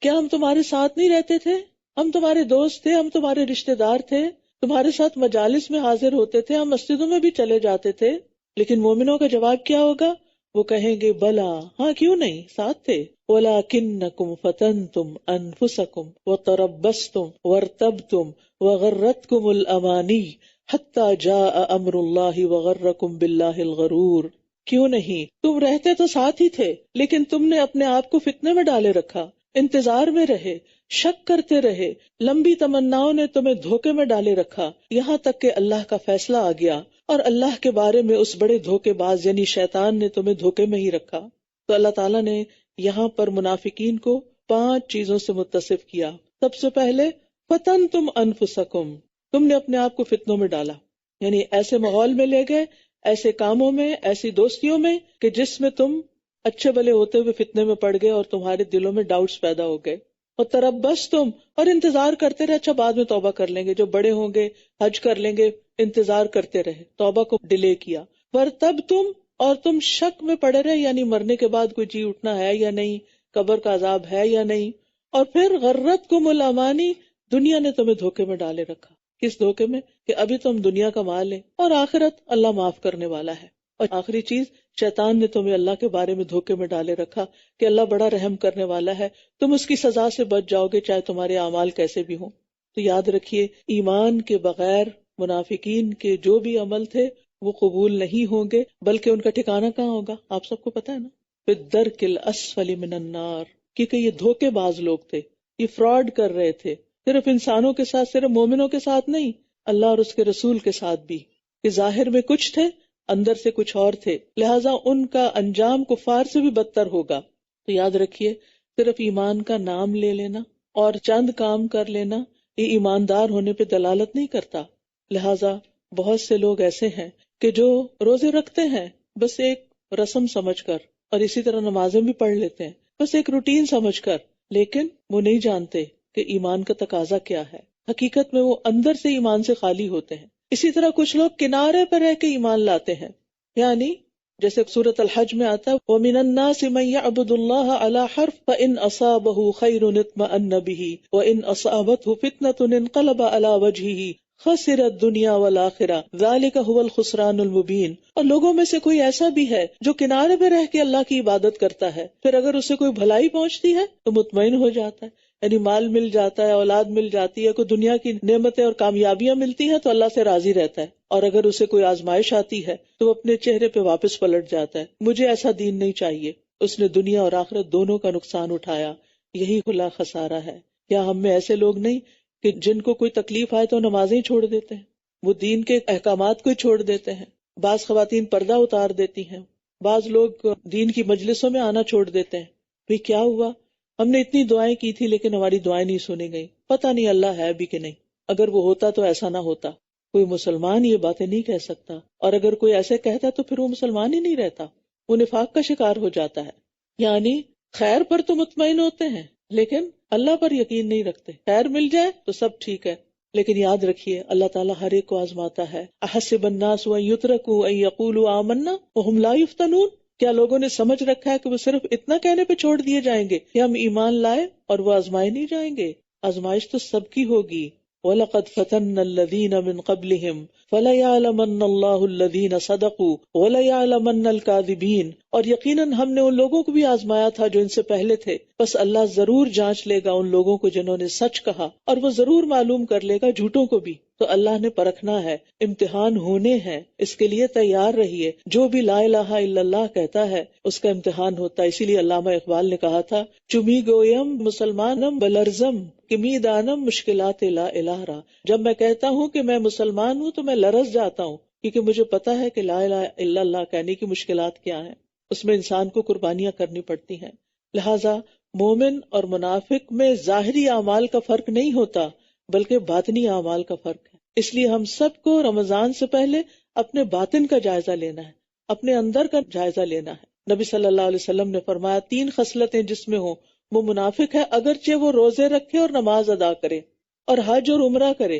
کیا ہم تمہارے ساتھ نہیں رہتے تھے؟ ہم تمہارے دوست تھے، ہم تمہارے رشتہ دار تھے، تمہارے ساتھ مجالس میں حاضر ہوتے تھے، ہم مسجدوں میں بھی چلے جاتے تھے. لیکن مومنوں کا جواب کیا ہوگا؟ وہ کہیں گے بلا، ہاں کیوں نہیں، ساتھ تھے. وَلَكِنَّكُمْ فَتَنْتُمْ أَنفُسَكُمْ وَتَرَبَّصْتُمْ وَارْتَبْتُمْ وَغَرَّتْكُمُ الْأَمَانِيُّ حَتَّى جَاءَ أَمْرُ اللَّهِ وَغَرَّكُمْ بِاللَّهِ الْغَرُورُ. کیوں نہیں، تم رہتے تو ساتھ ہی تھے لیکن تم نے اپنے آپ کو فتنے میں ڈالے رکھا، انتظار میں رہے، شک کرتے رہے، لمبی تمناؤں نے تمہیں دھوکے میں ڈالے رکھا، یہاں تک کہ اللہ کا فیصلہ آ گیا اور اللہ کے بارے میں اس بڑے دھوکے باز یعنی شیطان نے تمہیں دھوکے میں ہی رکھا۔ تو اللہ تعالیٰ نے یہاں پر منافقین کو 5 چیزوں سے متصف کیا۔ سب سے پہلے فتنتم انفسکم، تم نے اپنے آپ کو فتنوں میں ڈالا، یعنی ایسے ماحول میں لے گئے، ایسے کاموں میں، ایسی دوستیوں میں کہ جس میں تم اچھے بھلے ہوتے ہوئے فتنے میں پڑ گئے اور تمہارے دلوں میں ڈاؤٹس پیدا ہو گئے۔ اور تربصتم، اور انتظار کرتے رہے، اچھا بعد میں توبہ کر لیں گے، جو بڑے ہوں گے حج کر لیں گے، انتظار کرتے رہے، توبہ کو ڈیلے کیا۔ ورتبتم، اور تم شک میں پڑے رہے، یعنی مرنے کے بعد کوئی جی اٹھنا ہے یا نہیں، قبر کا عذاب ہے یا نہیں۔ اور پھر غرتکم الامانی، دنیا نے تمہیں دھوکے میں ڈالے رکھا۔ کس دھوکے میں؟ کہ ابھی تم دنیا کا مال ہے اور آخرت اللہ معاف کرنے والا ہے۔ اور آخری چیز، شیطان نے تمہیں اللہ کے بارے میں دھوکے میں ڈالے رکھا کہ اللہ بڑا رحم کرنے والا ہے، تم اس کی سزا سے بچ جاؤ گے چاہے تمہارے اعمال کیسے بھی ہوں۔ تو یاد رکھیے، ایمان کے بغیر منافقین کے جو بھی عمل تھے وہ قبول نہیں ہوں گے، بلکہ ان کا ٹھکانہ کہاں ہوگا؟ آپ سب کو پتا ہے نا، فی الدرک الاسفل من النار، کیونکہ یہ دھوکے باز لوگ تھے، یہ فراڈ کر رہے تھے، صرف انسانوں کے ساتھ، صرف مومنوں کے ساتھ نہیں، اللہ اور اس کے رسول کے ساتھ بھی، کہ ظاہر میں کچھ تھے، اندر سے کچھ اور تھے، لہٰذا ان کا انجام کفار سے بھی بدتر ہوگا۔ تو یاد رکھیے، صرف ایمان کا نام لے لینا اور چند کام کر لینا یہ ایماندار ہونے پہ دلالت نہیں کرتا۔ لہٰذا بہت سے لوگ ایسے ہیں کہ جو روزے رکھتے ہیں بس ایک رسم سمجھ کر، اور اسی طرح نمازیں بھی پڑھ لیتے ہیں بس ایک روٹین سمجھ کر، لیکن وہ نہیں جانتے کہ ایمان کا تقاضا کیا ہے۔ حقیقت میں وہ اندر سے ایمان سے خالی ہوتے ہیں۔ اسی طرح کچھ لوگ کنارے پر رہ کے ایمان لاتے ہیں، یعنی جیسے سورۃ الحج میں آتا ہے وَمِنَ النَّاسِ مَن يَعْبُدُ اللَّهَ عَلَى حَرْفٍ فَإِنْ أَصَابَهُ خَيْرٌ اطْمَأَنَّ بِهِ وَإِنْ أَصَابَتْهُ فِتْنَةٌ انقلب عَلَى وَجْهِهِ خَسِرَ الدُّنْيَا وَالْآخِرَةَ ذَلِكَ هُوَ الْخُسْرَانُ الْمُبِينُ۔ اور لوگوں میں سے کوئی ایسا بھی ہے جو کنارے پہ رہ کے اللہ کی عبادت کرتا ہے، پھر اگر اسے کوئی بھلائی پہنچتی ہے تو مطمئن ہو جاتا ہے، یعنی مال مل جاتا ہے، اولاد مل جاتی ہے، کوئی دنیا کی نعمتیں اور کامیابیاں ملتی ہیں تو اللہ سے راضی رہتا ہے، اور اگر اسے کوئی آزمائش آتی ہے تو وہ اپنے چہرے پہ واپس پلٹ جاتا ہے، مجھے ایسا دین نہیں چاہیے۔ اس نے دنیا اور آخرت دونوں کا نقصان اٹھایا، یہی کھلا خسارہ ہے۔ کیا ہم میں ایسے لوگ نہیں کہ جن کو کوئی تکلیف آئے تو نمازیں ہی چھوڑ دیتے ہیں، وہ دین کے احکامات کو ہی چھوڑ دیتے ہیں، بعض خواتین پردہ اتار دیتی ہیں، بعض لوگ دین کی مجلسوں میں آنا چھوڑ دیتے ہیں۔ بھئی کیا ہوا؟ ہم نے اتنی دعائیں کی تھی لیکن ہماری دعائیں نہیں سنی گئی، پتہ نہیں اللہ ہے بھی کہ نہیں، اگر وہ ہوتا تو ایسا نہ ہوتا۔ کوئی مسلمان یہ باتیں نہیں کہہ سکتا، اور اگر کوئی ایسے کہتا تو پھر وہ مسلمان ہی نہیں رہتا، وہ نفاق کا شکار ہو جاتا ہے۔ یعنی خیر پر تو مطمئن ہوتے ہیں لیکن اللہ پر یقین نہیں رکھتے، خیر مل جائے تو سب ٹھیک ہے، لیکن یاد رکھیے اللہ تعالیٰ ہر ایک کو آزماتا ہے۔ احسب الناس ان یترکوا ان یقولوا آمنا وهم لا یفتنون، کیا لوگوں نے سمجھ رکھا ہے کہ وہ صرف اتنا کہنے پہ چھوڑ دیے جائیں گے کہ ہم ایمان لائے اور وہ آزمائے نہیں جائیں گے؟ آزمائش تو سب کی ہوگی۔ وَلَقَدْ فَتَنَّا الَّذِينَ مِن قَبْلِهِمْ فَلَيَعْلَمَنَّ اللَّهُ الَّذِينَ صَدَقُوا وَلَيَعْلَمَنَّ الْكَاذِبِينَ، اور یقیناً ہم نے ان لوگوں کو بھی آزمایا تھا جو ان سے پہلے تھے، بس اللہ ضرور جانچ لے گا ان لوگوں کو جنہوں نے سچ کہا، اور وہ ضرور معلوم کر لے گا جھوٹوں کو بھی۔ تو اللہ نے پرکھنا ہے، امتحان ہونے ہیں، اس کے لیے تیار رہیے۔ جو بھی لا الہ الا اللہ کہتا ہے اس کا امتحان ہوتا ہے۔ اسی لیے علامہ اقبال نے کہا تھا چمی گویم مسلمانم بلرزم کمی دانم مشکلات لا الہ را، جب میں کہتا ہوں کہ میں مسلمان ہوں تو میں لرز جاتا ہوں، کیونکہ مجھے پتا ہے کہ لا الہ الا اللہ کہنے کی مشکلات کیا ہیں، اس میں انسان کو قربانیاں کرنی پڑتی ہیں۔ لہٰذا مومن اور منافق میں ظاہری اعمال کا فرق نہیں ہوتا بلکہ باطنی اعمال کا فرق ہے۔ اس لیے ہم سب کو رمضان سے پہلے اپنے باطن کا جائزہ لینا ہے، اپنے اندر کا جائزہ لینا ہے۔ نبی صلی اللہ علیہ وسلم نے فرمایا 3 خصلتیں جس میں ہوں وہ منافق ہے، اگرچہ وہ روزے رکھے اور نماز ادا کرے اور حج اور عمرہ کرے،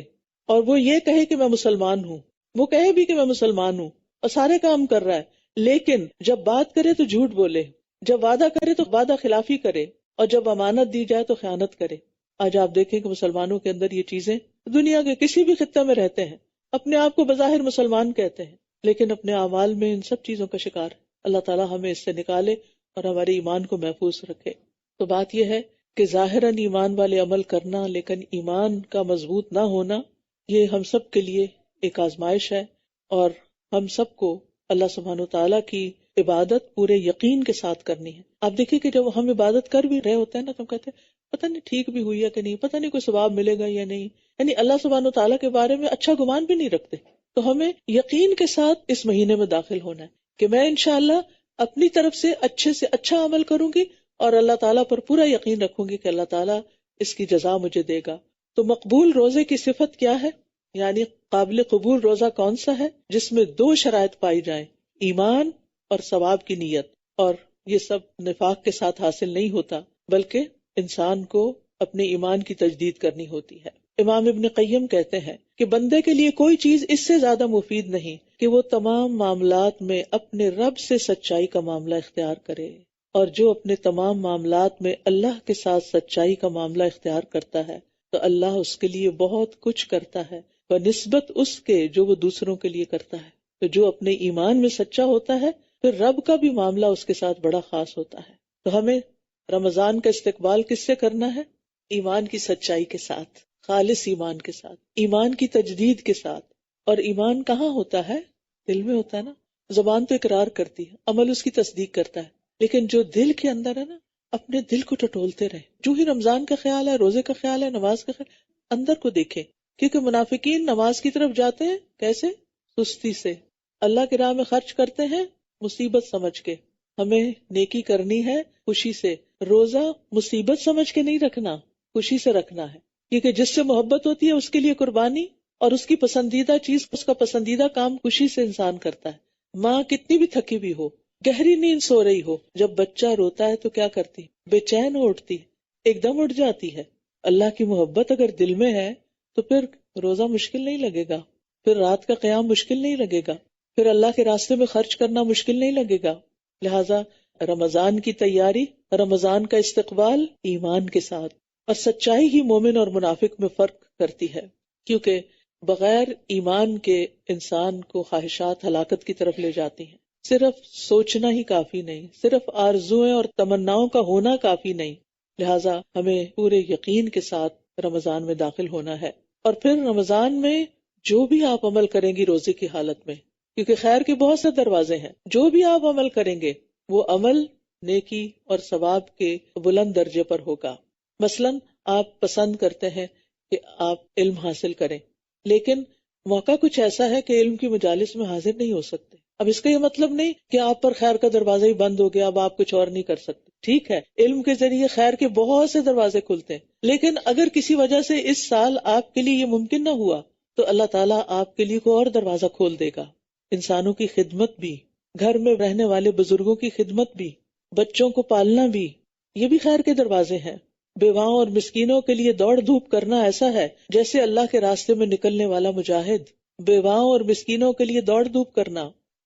اور وہ یہ کہے کہ میں مسلمان ہوں، وہ کہے بھی کہ میں مسلمان ہوں اور سارے کام کر رہا ہے، لیکن جب بات کرے تو جھوٹ بولے، جب وعدہ کرے تو وعدہ خلافی کرے، اور جب امانت دی جائے تو خیانت کرے۔ آج آپ دیکھیں کہ مسلمانوں کے اندر یہ چیزیں دنیا کے کسی بھی خطے میں رہتے ہیں، اپنے آپ کو بظاہر مسلمان کہتے ہیں لیکن اپنے اعمال میں ان سب چیزوں کا شکار ہے۔ اللہ تعالیٰ ہمیں اس سے نکالے اور ہمارے ایمان کو محفوظ رکھے۔ تو بات یہ ہے کہ ظاہراً ایمان والے عمل کرنا لیکن ایمان کا مضبوط نہ ہونا، یہ ہم سب کے لیے ایک آزمائش ہے، اور ہم سب کو اللہ سبحانہ وتعالیٰ کی عبادت پورے یقین کے ساتھ کرنی ہے. آپ دیکھیں کہ جب ہم عبادت کر بھی رہے ہوتے ہیں نا تو ہم کہتے ہیں پتہ نہیں ٹھیک بھی ہوئی ہے کہ نہیں، پتہ نہیں کوئی ثواب ملے گا یا نہیں، یعنی اللہ سبحانہ و تعالیٰ کے بارے میں اچھا گمان بھی نہیں رکھتے. تو ہمیں یقین کے ساتھ اس مہینے میں داخل ہونا ہے کہ میں انشاءاللہ اپنی طرف سے اچھے اچھا عمل کروں گی اور اللہ تعالیٰ پر پورا یقین رکھوں گی کہ اللہ تعالیٰ اس کی جزا مجھے دے گا. تو مقبول روزے کی صفت کیا ہے؟ یعنی قابل قبول روزہ کون سا ہے جس میں 2 شرائط پائی جائیں، ایمان اور ثواب کی نیت. اور یہ سب نفاق کے ساتھ حاصل نہیں ہوتا بلکہ انسان کو اپنے ایمان کی تجدید کرنی ہوتی ہے. امام ابن قیم کہتے ہیں کہ بندے کے لیے کوئی چیز اس سے زیادہ مفید نہیں کہ وہ تمام معاملات میں اپنے رب سے سچائی کا معاملہ اختیار کرے، اور جو اپنے تمام معاملات میں اللہ کے ساتھ سچائی کا معاملہ اختیار کرتا ہے تو اللہ اس کے لیے بہت کچھ کرتا ہے بنسبت اس کے جو وہ دوسروں کے لیے کرتا ہے. تو جو اپنے ایمان میں سچا ہوتا ہے پھر رب کا بھی معاملہ اس کے ساتھ بڑا خاص ہوتا ہے. تو ہمیں رمضان کا استقبال کس سے کرنا ہے؟ ایمان کی سچائی کے ساتھ، خالص ایمان کے ساتھ، ایمان کی تجدید کے ساتھ. اور ایمان کہاں ہوتا ہے؟ دل میں ہوتا ہے نا. زبان تو اقرار کرتی ہے، عمل اس کی تصدیق کرتا ہے، لیکن جو دل کے اندر ہے نا، اپنے دل کو ٹٹولتے رہے. جو ہی رمضان کا خیال ہے، روزے کا خیال ہے، نماز کا خیال، اندر کو دیکھیں. کیونکہ منافقین نماز کی طرف جاتے ہیں کیسے؟ سستی سے. اللہ کی راہ میں خرچ کرتے ہیں مصیبت سمجھ کے. ہمیں نیکی کرنی ہے خوشی سے. روزہ مصیبت سمجھ کے نہیں رکھنا، خوشی سے رکھنا ہے. کیونکہ جس سے محبت ہوتی ہے اس کے لیے قربانی اور اس کی پسندیدہ چیز، اس کا پسندیدہ کام خوشی سے انسان کرتا ہے. ماں کتنی بھی تھکی بھی ہو، گہری نیند سو رہی ہو، جب بچہ روتا ہے تو کیا کرتی؟ بے چین ہو اٹھتی، ایک دم اٹھ جاتی ہے. اللہ کی محبت اگر دل میں ہے تو پھر روزہ مشکل نہیں لگے گا، پھر رات کا قیام مشکل نہیں لگے گا، پھر اللہ کے راستے میں خرچ کرنا مشکل نہیں لگے گا. لہٰذا رمضان کی تیاری، رمضان کا استقبال ایمان کے ساتھ. اور سچائی ہی مومن اور منافق میں فرق کرتی ہے، کیونکہ بغیر ایمان کے انسان کو خواہشات ہلاکت کی طرف لے جاتی ہیں. صرف سوچنا ہی کافی نہیں، صرف آرزوئیں اور تمناؤں کا ہونا کافی نہیں. لہٰذا ہمیں پورے یقین کے ساتھ رمضان میں داخل ہونا ہے. اور پھر رمضان میں جو بھی آپ عمل کریں گی روزے کی حالت میں، کیونکہ خیر کے بہت سے دروازے ہیں، جو بھی آپ عمل کریں گے وہ عمل نیکی اور ثواب کے بلند درجے پر ہوگا. مثلاً آپ پسند کرتے ہیں کہ آپ علم حاصل کریں، لیکن موقع کچھ ایسا ہے کہ علم کی مجالس میں حاضر نہیں ہو سکتے. اب اس کا یہ مطلب نہیں کہ آپ پر خیر کا دروازہ ہی بند ہو گیا، اب آپ کچھ اور نہیں کر سکتے. ٹھیک ہے، علم کے ذریعے خیر کے بہت سے دروازے کھلتے ہیں، لیکن اگر کسی وجہ سے اس سال آپ کے لیے یہ ممکن نہ ہوا تو اللہ تعالیٰ آپ کے لیے کوئی اور دروازہ کھول دے گا. انسانوں کی خدمت بھی، گھر میں رہنے والے بزرگوں کی خدمت بھی، بچوں کو پالنا بھی، یہ بھی خیر کے دروازے ہیں. بیواؤں اور مسکینوں کے لیے دوڑ دھوپ کرنا ایسا ہے جیسے اللہ کے راستے میں نکلنے والا مجاہد. بیواؤں اور مسکینوں کے لیے دوڑ دھوپ کرنا،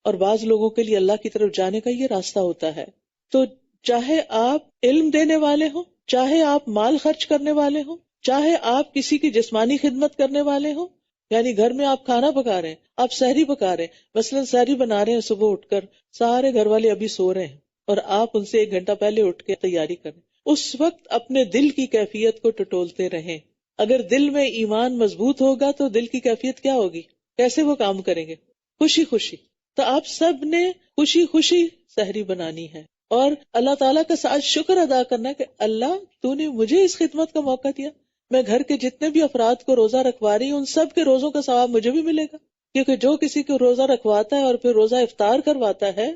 اور بعض لوگوں کے لیے اللہ کی طرف جانے کا یہ راستہ ہوتا ہے. تو چاہے آپ علم دینے والے ہوں، چاہے آپ مال خرچ کرنے والے ہوں، چاہے آپ کسی کی جسمانی خدمت کرنے والے ہوں، یعنی گھر میں آپ کھانا پکا رہے ہیں، آپ سحری پکا رہے ہیں، مثلا سحری بنا رہے ہیں، صبح اٹھ کر سارے گھر والے ابھی سو رہے ہیں اور آپ ان سے 1 گھنٹہ پہلے اٹھ کے تیاری کریں. اس وقت اپنے دل کی کیفیت کو ٹٹولتے رہیں. اگر دل میں ایمان مضبوط ہوگا تو دل کی کیفیت کیا ہوگی؟ کیسے وہ کام کریں گے؟ خوشی خوشی. تو آپ سب نے خوشی خوشی سحری بنانی ہے اور اللہ تعالیٰ کا ساتھ شکر ادا کرنا کہ اللہ تو نے مجھے اس خدمت کا موقع دیا. میں گھر کے جتنے بھی افراد کو روزہ رکھوا رہی ہوں ان سب کے روزوں کا ثواب مجھے بھی ملے گا، کیونکہ جو کسی کو روزہ رکھواتا ہے اور پھر روزہ افطار کرواتا ہے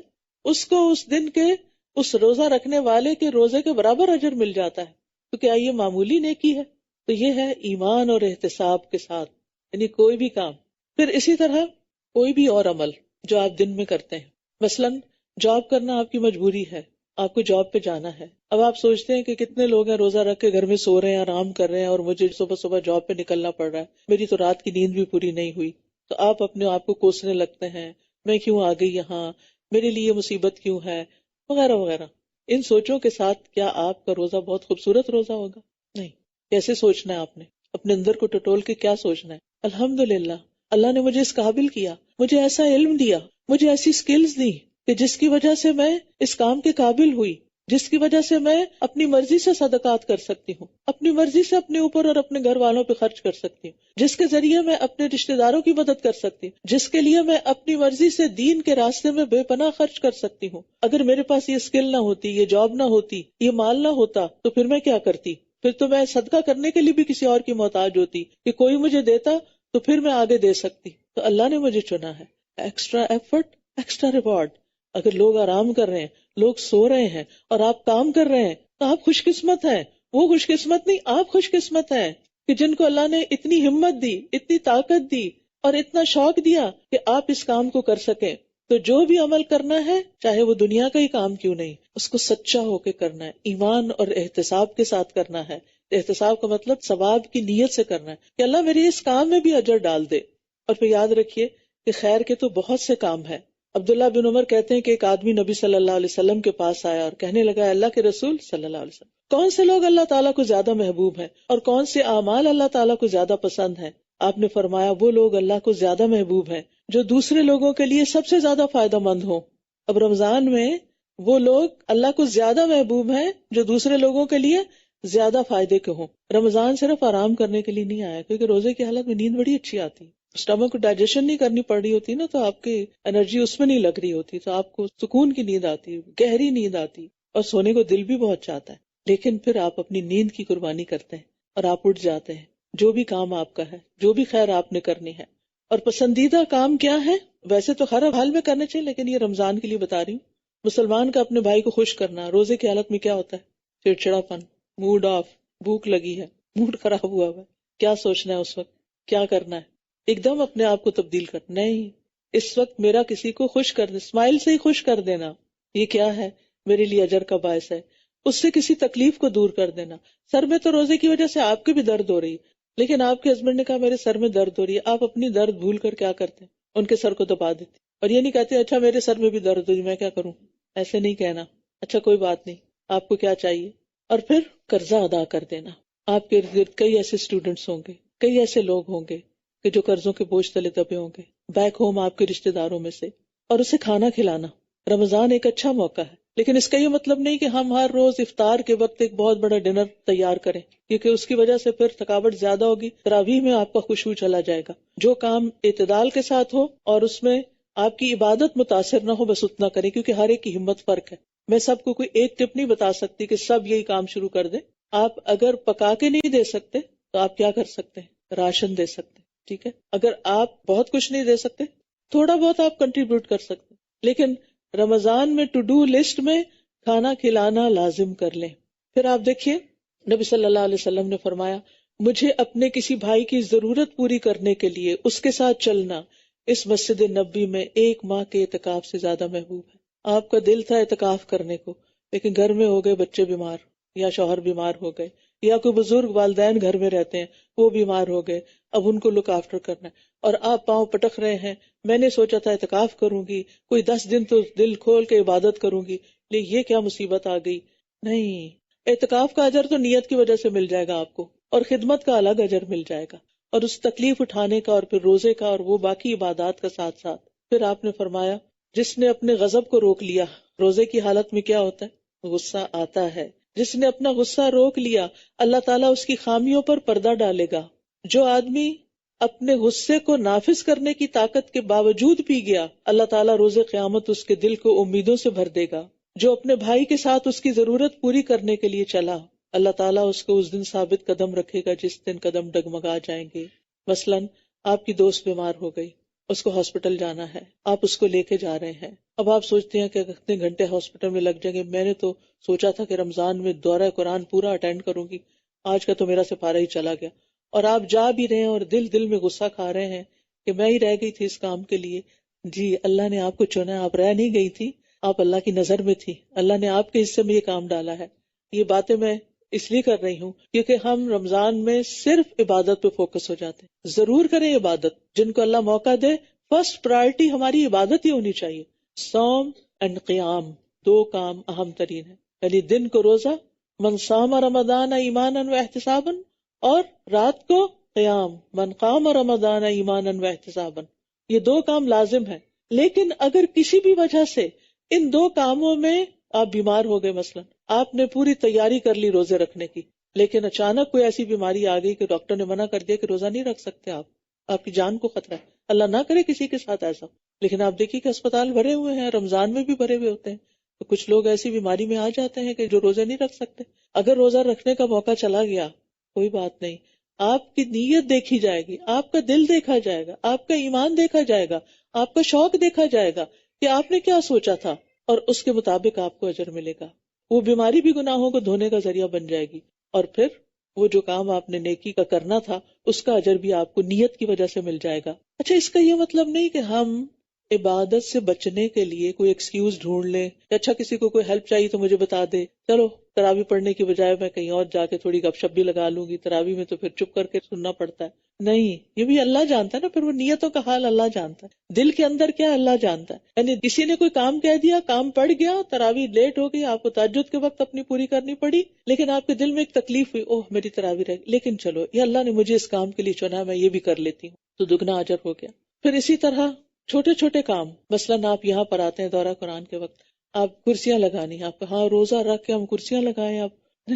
اس کو اس دن کے اس روزہ رکھنے والے کے روزے کے برابر اجر مل جاتا ہے. تو کیا یہ معمولی نیکی ہے؟ تو یہ ہے ایمان اور احتساب کے ساتھ، یعنی کوئی بھی کام. پھر اسی طرح کوئی بھی اور عمل جو آپ دن میں کرتے ہیں، مثلاً جاب کرنا آپ کی مجبوری ہے، آپ کو جاب پہ جانا ہے. اب آپ سوچتے ہیں کہ کتنے لوگ ہیں روزہ رکھ کے گھر میں سو رہے ہیں، آرام کر رہے ہیں، اور مجھے صبح صبح جاب پہ نکلنا پڑ رہا ہے، میری تو رات کی نیند بھی پوری نہیں ہوئی. تو آپ اپنے آپ کو کوسنے لگتے ہیں، میں کیوں آ گئی یہاں، میرے لیے مصیبت کیوں ہے، وغیرہ وغیرہ. ان سوچوں کے ساتھ کیا آپ کا روزہ بہت خوبصورت روزہ ہوگا؟ نہیں. کیسے سوچنا ہے آپ نے؟ اپنے اندر کو ٹٹول کے کیا سوچنا ہے؟ الحمدللہ اللہ نے مجھے اس قابل کیا، مجھے ایسا علم دیا، مجھے ایسی سکلز دی کہ جس کی وجہ سے میں اس کام کے قابل ہوئی، جس کی وجہ سے میں اپنی مرضی سے صدقات کر سکتی ہوں، اپنی مرضی سے اپنے اوپر اور اپنے گھر والوں پہ خرچ کر سکتی ہوں، جس کے ذریعے میں اپنے رشتہ داروں کی مدد کر سکتی ہوں، جس کے لیے میں اپنی مرضی سے دین کے راستے میں بے پناہ خرچ کر سکتی ہوں۔ اگر میرے پاس یہ اسکل نہ ہوتی، یہ جاب نہ ہوتی، یہ مال نہ ہوتا تو پھر میں کیا کرتی؟ پھر تو میں صدقہ کرنے کے لیے بھی کسی اور کی محتاج ہوتی، کہ کوئی مجھے دیتا تو پھر میں آگے دے سکتی۔ تو اللہ نے مجھے چنا ہے، ایکسٹرا ایفرٹ ایکسٹرا ریوارڈ۔ اگر لوگ آرام کر رہے ہیں، لوگ سو رہے ہیں اور آپ کام کر رہے ہیں تو آپ خوش قسمت ہیں۔ وہ خوش قسمت نہیں، آپ خوش قسمت ہیں کہ جن کو اللہ نے اتنی ہمت دی، اتنی طاقت دی اور اتنا شوق دیا کہ آپ اس کام کو کر سکیں۔ تو جو بھی عمل کرنا ہے، چاہے وہ دنیا کا ہی کام کیوں نہیں، اس کو سچا ہو کے کرنا ہے، ایمان اور احتساب کے ساتھ کرنا ہے۔ احتساب کا مطلب ثواب کی نیت سے کرنا ہے کہ اللہ میرے اس کام میں بھی اجر ڈال دے۔ اور پھر یاد رکھیے کہ خیر کے تو بہت سے کام ہیں۔ عبداللہ بن عمر کہتے ہیں کہ ایک آدمی نبی صلی اللہ علیہ وسلم کے پاس آیا اور کہنے لگا، اللہ کے رسول صلی اللہ علیہ وسلم، کون سے لوگ اللہ تعالیٰ کو زیادہ محبوب ہیں اور کون سے اعمال اللہ تعالیٰ کو زیادہ پسند ہیں؟ آپ نے فرمایا، وہ لوگ اللہ کو زیادہ محبوب ہیں جو دوسرے لوگوں کے لیے سب سے زیادہ فائدہ مند ہوں۔ اب رمضان میں وہ لوگ اللہ کو زیادہ محبوب ہیں جو دوسرے لوگوں کے لیے زیادہ فائدے کے ہوں۔ رمضان صرف آرام کرنے کے لیے نہیں آیا، کیونکہ روزے کی حالت میں نیند بڑی اچھی آتی ہے، اسٹمک کو ڈائجیشن نہیں کرنی پڑ رہی ہوتی نا، تو آپ کی انرجی اس میں نہیں لگ رہی ہوتی، تو آپ کو سکون کی نیند آتی، گہری نیند آتی، اور سونے کو دل بھی بہت چاہتا ہے۔ لیکن پھر آپ اپنی نیند کی قربانی کرتے ہیں اور آپ اٹھ جاتے ہیں، جو بھی کام آپ کا ہے، جو بھی خیر آپ نے کرنی ہے۔ اور پسندیدہ کام کیا ہے؟ ویسے تو ہر حال میں کرنے چاہیے، لیکن یہ رمضان کے لیے بتا رہی ہوں۔ مسلمان کا اپنے بھائی کو خوش کرنا۔ روزے کی حالت میں کیا ہوتا ہے؟ چڑچڑاپن، موڈ آف، بھوک لگی ہے، موڈ خراب ہوا ہے، کیا سوچنا ہے اس وقت، کیا کرنا ہے؟ ایک دم اپنے آپ کو تبدیل کر، نہیں، اس وقت میرا کسی کو خوش کر دے، اسمائل سے ہی خوش کر دینا، یہ کیا ہے؟ میرے لیے اجر کا باعث ہے۔ اس سے کسی تکلیف کو دور کر دینا۔ سر میں تو روزے کی وجہ سے آپ کی بھی درد ہو رہی ہے، لیکن آپ کے ہسبینڈ نے کہا میرے سر میں درد ہو رہی ہے، آپ اپنی درد بھول کر کیا کرتے ہیں؟ ان کے سر کو دبا دیتے، اور یہ نہیں کہتے اچھا میرے سر میں بھی درد ہو رہی میں کیا کروں، ایسے نہیں کہنا، اچھا کوئی بات نہیں، آپ کو کیا چاہیے؟ اور پھر قرضہ ادا کر دینا۔ آپ کے ارد گرد کئی ایسے اسٹوڈنٹس ہوں گے، کئی ایسے لوگ ہوں گے کہ جو قرضوں کے بوجھ تلے دبے ہوں گے، بیک ہوم آپ کے رشتہ داروں میں سے، اور اسے کھانا کھلانا۔ رمضان ایک اچھا موقع ہے، لیکن اس کا یہ مطلب نہیں کہ ہم ہر روز افطار کے وقت ایک بہت بڑا ڈنر تیار کریں، کیونکہ اس کی وجہ سے پھر تھکاوٹ زیادہ ہوگی، تراویح میں آپ کا خشوع چلا جائے گا۔ جو کام اعتدال کے ساتھ ہو اور اس میں آپ کی عبادت متاثر نہ ہو، بس اتنا کریں، کیونکہ ہر ایک کی ہمت فرق ہے۔ میں سب کو کوئی ایک ٹپ نہیں بتا سکتی کہ سب یہی کام شروع کر دیں۔ آپ اگر پکا کے نہیں دے سکتے تو آپ کیا کر سکتے ہیں؟ راشن دے سکتے ہیں، ٹھیک ہے؟ اگر آپ بہت کچھ نہیں دے سکتے، تھوڑا بہت آپ کنٹریبیوٹ کر سکتے، لیکن رمضان میں ٹو ڈو لسٹ میں کھانا کھلانا لازم کر لیں۔ پھر آپ دیکھیے نبی صلی اللہ علیہ وسلم نے فرمایا، مجھے اپنے کسی بھائی کی ضرورت پوری کرنے کے لیے اس کے ساتھ چلنا اس مسجد نبوی میں 1 ماہ کے اعتکاف سے زیادہ محبوب ہے۔ آپ کا دل تھا اعتکاف کرنے کو، لیکن گھر میں ہو گئے بچے بیمار، یا شوہر بیمار ہو گئے، یا کوئی بزرگ والدین گھر میں رہتے ہیں وہ بیمار ہو گئے، اب ان کو لک آفٹر کرنا ہے، اور آپ پاؤں پٹک رہے ہیں، میں نے سوچا تھا اعتکاف کروں گی، کوئی 10 دن تو دل کھول کے عبادت کروں گی، لیکن یہ کیا مصیبت آ گئی۔ نہیں، اعتکاف کا اجر تو نیت کی وجہ سے مل جائے گا آپ کو، اور خدمت کا الگ اجر مل جائے گا، اور اس تکلیف اٹھانے کا، اور پھر روزے کا، اور وہ باقی عبادات کا ساتھ ساتھ۔ پھر آپ نے فرمایا، جس نے اپنے غضب کو روک لیا، روزے کی حالت میں کیا ہوتا ہے؟ غصہ آتا ہے، جس نے اپنا غصہ روک لیا اللہ تعالیٰ اس کی خامیوں پر پردہ ڈالے گا۔ جو آدمی اپنے غصے کو نافذ کرنے کی طاقت کے باوجود پی گیا، اللہ تعالیٰ روز قیامت اس کے دل کو امیدوں سے بھر دے گا۔ جو اپنے بھائی کے ساتھ اس کی ضرورت پوری کرنے کے لیے چلا، اللہ تعالیٰ اس کو اس دن ثابت قدم رکھے گا جس دن قدم ڈگمگا جائیں گے۔ مثلاً آپ کی دوست بیمار ہو گئی، اس کو ہاسپٹل جانا ہے، آپ اس کو لے کے جا رہے ہیں، اب آپ سوچتے ہیں کہ کتنے گھنٹے ہاسپٹل میں لگ جائیں گے، میں نے تو سوچا تھا کہ رمضان میں دورہ قرآن پورا اٹینڈ کروں گی، آج کا تو میرا سپارہ ہی چلا گیا، اور آپ جا بھی رہے ہیں اور دل میں غصہ کھا رہے ہیں کہ میں ہی رہ گئی تھی اس کام کے لیے۔ جی، اللہ نے آپ کو چنا، آپ رہ نہیں گئی تھی، آپ اللہ کی نظر میں تھی، اللہ نے آپ کے حصے میں یہ کام ڈالا ہے۔ یہ باتیں میں اس لیے کر رہی ہوں کیونکہ ہم رمضان میں صرف عبادت پہ فوکس ہو جاتے ہیں۔ ضرور کریں عبادت، جن کو اللہ موقع دے، فرسٹ پرائرٹی ہماری عبادت ہی ہونی چاہیے۔ صوم اینڈ قیام، 2 کام اہم ترین ہیں، یعنی دن کو روزہ، من صام رمضان ایمانا و احتسابا، اور رات کو قیام، من قام رمضان ایمانا و احتسابا۔ یہ 2 کام لازم ہیں، لیکن اگر کسی بھی وجہ سے ان 2 کاموں میں آپ بیمار ہو گئے مثلا، آپ نے پوری تیاری کر لی روزے رکھنے کی، لیکن اچانک کوئی ایسی بیماری آ گئی کہ ڈاکٹر نے منع کر دیا کہ روزہ نہیں رکھ سکتے آپ کی جان کو خطرہ ہے، اللہ نہ کرے کسی کے ساتھ ایسا، لیکن آپ دیکھیے کہ اسپتال بھرے ہوئے ہیں، رمضان میں بھی بھرے ہوئے ہوتے ہیں، تو کچھ لوگ ایسی بیماری میں آ جاتے ہیں کہ جو روزے نہیں رکھ سکتے. اگر روزہ رکھنے کا موقع چلا گیا کوئی بات نہیں، آپ کی نیت دیکھی جائے گی، آپ کا دل دیکھا جائے گا، آپ کا ایمان دیکھا جائے گا، آپ کا شوق دیکھا جائے گا کہ آپ نے کیا سوچا تھا، اور اس کے مطابق آپ کو اجر ملے گا. وہ بیماری بھی گناہوں کو دھونے کا ذریعہ بن جائے گی، اور پھر وہ جو کام آپ نے نیکی کا کرنا تھا اس کا اجر بھی آپ کو نیت کی وجہ سے مل جائے گا. اچھا، اس کا یہ مطلب نہیں کہ ہم عبادت سے بچنے کے لیے کوئی ایکسکیوز ڈھونڈ لیں، اچھا کسی کو کوئی ہیلپ چاہیے تو مجھے بتا دے، چلو تراویح پڑھنے کی بجائے میں کہیں اور جا کے تھوڑی گپ شپ بھی لگا لوں گی، تراویح میں تو پھر چپ کر کے سننا پڑتا ہے. نہیں، یہ بھی اللہ جانتا ہے نا، پھر وہ نیتوں کا حال اللہ جانتا ہے، دل کے اندر کیا اللہ جانتا ہے. یعنی کسی نے کوئی کام کہہ دیا، کام پڑ گیا، تراویح لیٹ ہو گئی، آپ کو تہجد کے وقت اپنی پوری کرنی پڑی، لیکن آپ کے دل میں ایک تکلیف ہوئی، اوہ میری تراویح رہ گئی، لیکن چلو یہ اللہ نے مجھے اس کام کے لیے چنا، میں یہ بھی کر لیتی ہوں، تو دگنا اجر ہو گیا. پھر اسی طرح چھوٹے چھوٹے کام، مثلاً آپ یہاں پر آتے ہیں دورہ قرآن کے وقت، آپ کرسیاں لگانی، آپ کہاں روزہ رکھ کے ہم کرسیاں لگائیں، آپ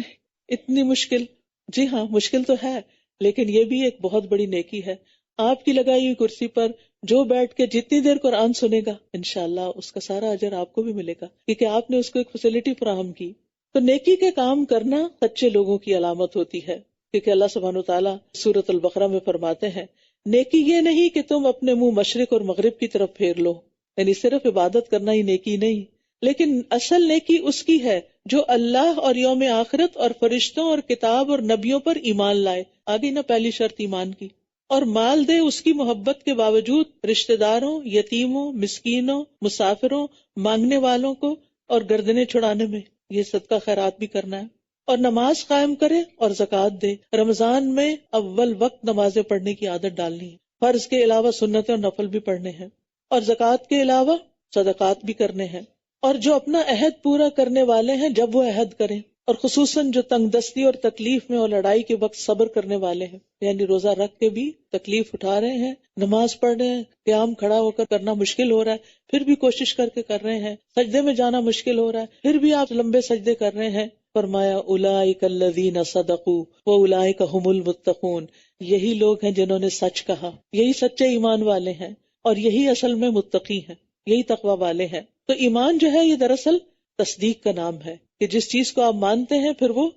اتنی مشکل؟ جی ہاں مشکل تو ہے، لیکن یہ بھی ایک بہت بڑی نیکی ہے. آپ کی لگائی ہوئی کرسی پر جو بیٹھ کے جتنی دیر قرآن سنے گا انشاءاللہ اس کا سارا اجر آپ کو بھی ملے گا، کیونکہ آپ نے اس کو ایک فیسلٹی فراہم کی. تو نیکی کے کام کرنا سچے لوگوں کی علامت ہوتی ہے، کیونکہ اللہ سبحانہ وتعالیٰ سورۃ البقرہ میں فرماتے ہیں نیکی یہ نہیں کہ تم اپنے منہ مشرق اور مغرب کی طرف پھیر لو، یعنی صرف عبادت کرنا ہی نیکی نہیں، لیکن اصل نیکی اس کی ہے جو اللہ اور یوم آخرت اور فرشتوں اور کتاب اور نبیوں پر ایمان لائے. آگے نا پہلی شرط ایمان کی، اور مال دے اس کی محبت کے باوجود رشتہ داروں، یتیموں، مسکینوں، مسافروں، مانگنے والوں کو اور گردنیں چھڑانے میں، یہ صدقہ خیرات بھی کرنا ہے. اور نماز قائم کرے اور زکوٰۃ دے. رمضان میں اول وقت نمازیں پڑھنے کی عادت ڈالنی ہے، فرض کے علاوہ سنتیں اور نفل بھی پڑھنے ہیں، اور زکوٰۃ کے علاوہ صدقات بھی کرنے ہیں. اور جو اپنا عہد پورا کرنے والے ہیں جب وہ عہد کریں، اور خصوصاً جو تنگ دستی اور تکلیف میں اور لڑائی کے وقت صبر کرنے والے ہیں، یعنی روزہ رکھ کے بھی تکلیف اٹھا رہے ہیں، نماز پڑھ رہے ہیں، قیام کھڑا ہو کر کرنا مشکل ہو رہا ہے پھر بھی کوشش کر کے کر رہے ہیں، سجدے میں جانا مشکل ہو رہا ہے پھر بھی آپ لمبے سجدے کر رہے ہیں. فرمایا اولئک الذین صدقوا واولئک ھم المتقون، یہی لوگ ہیں جنہوں نے سچ کہا، یہی سچے ایمان والے ہیں، اور یہی اصل میں متقی ہیں، یہی تقوی والے ہیں. تو ایمان جو ہے یہ دراصل تصدیق کا نام ہے کہ جس چیز کو آپ مانتے ہیں پھر وہ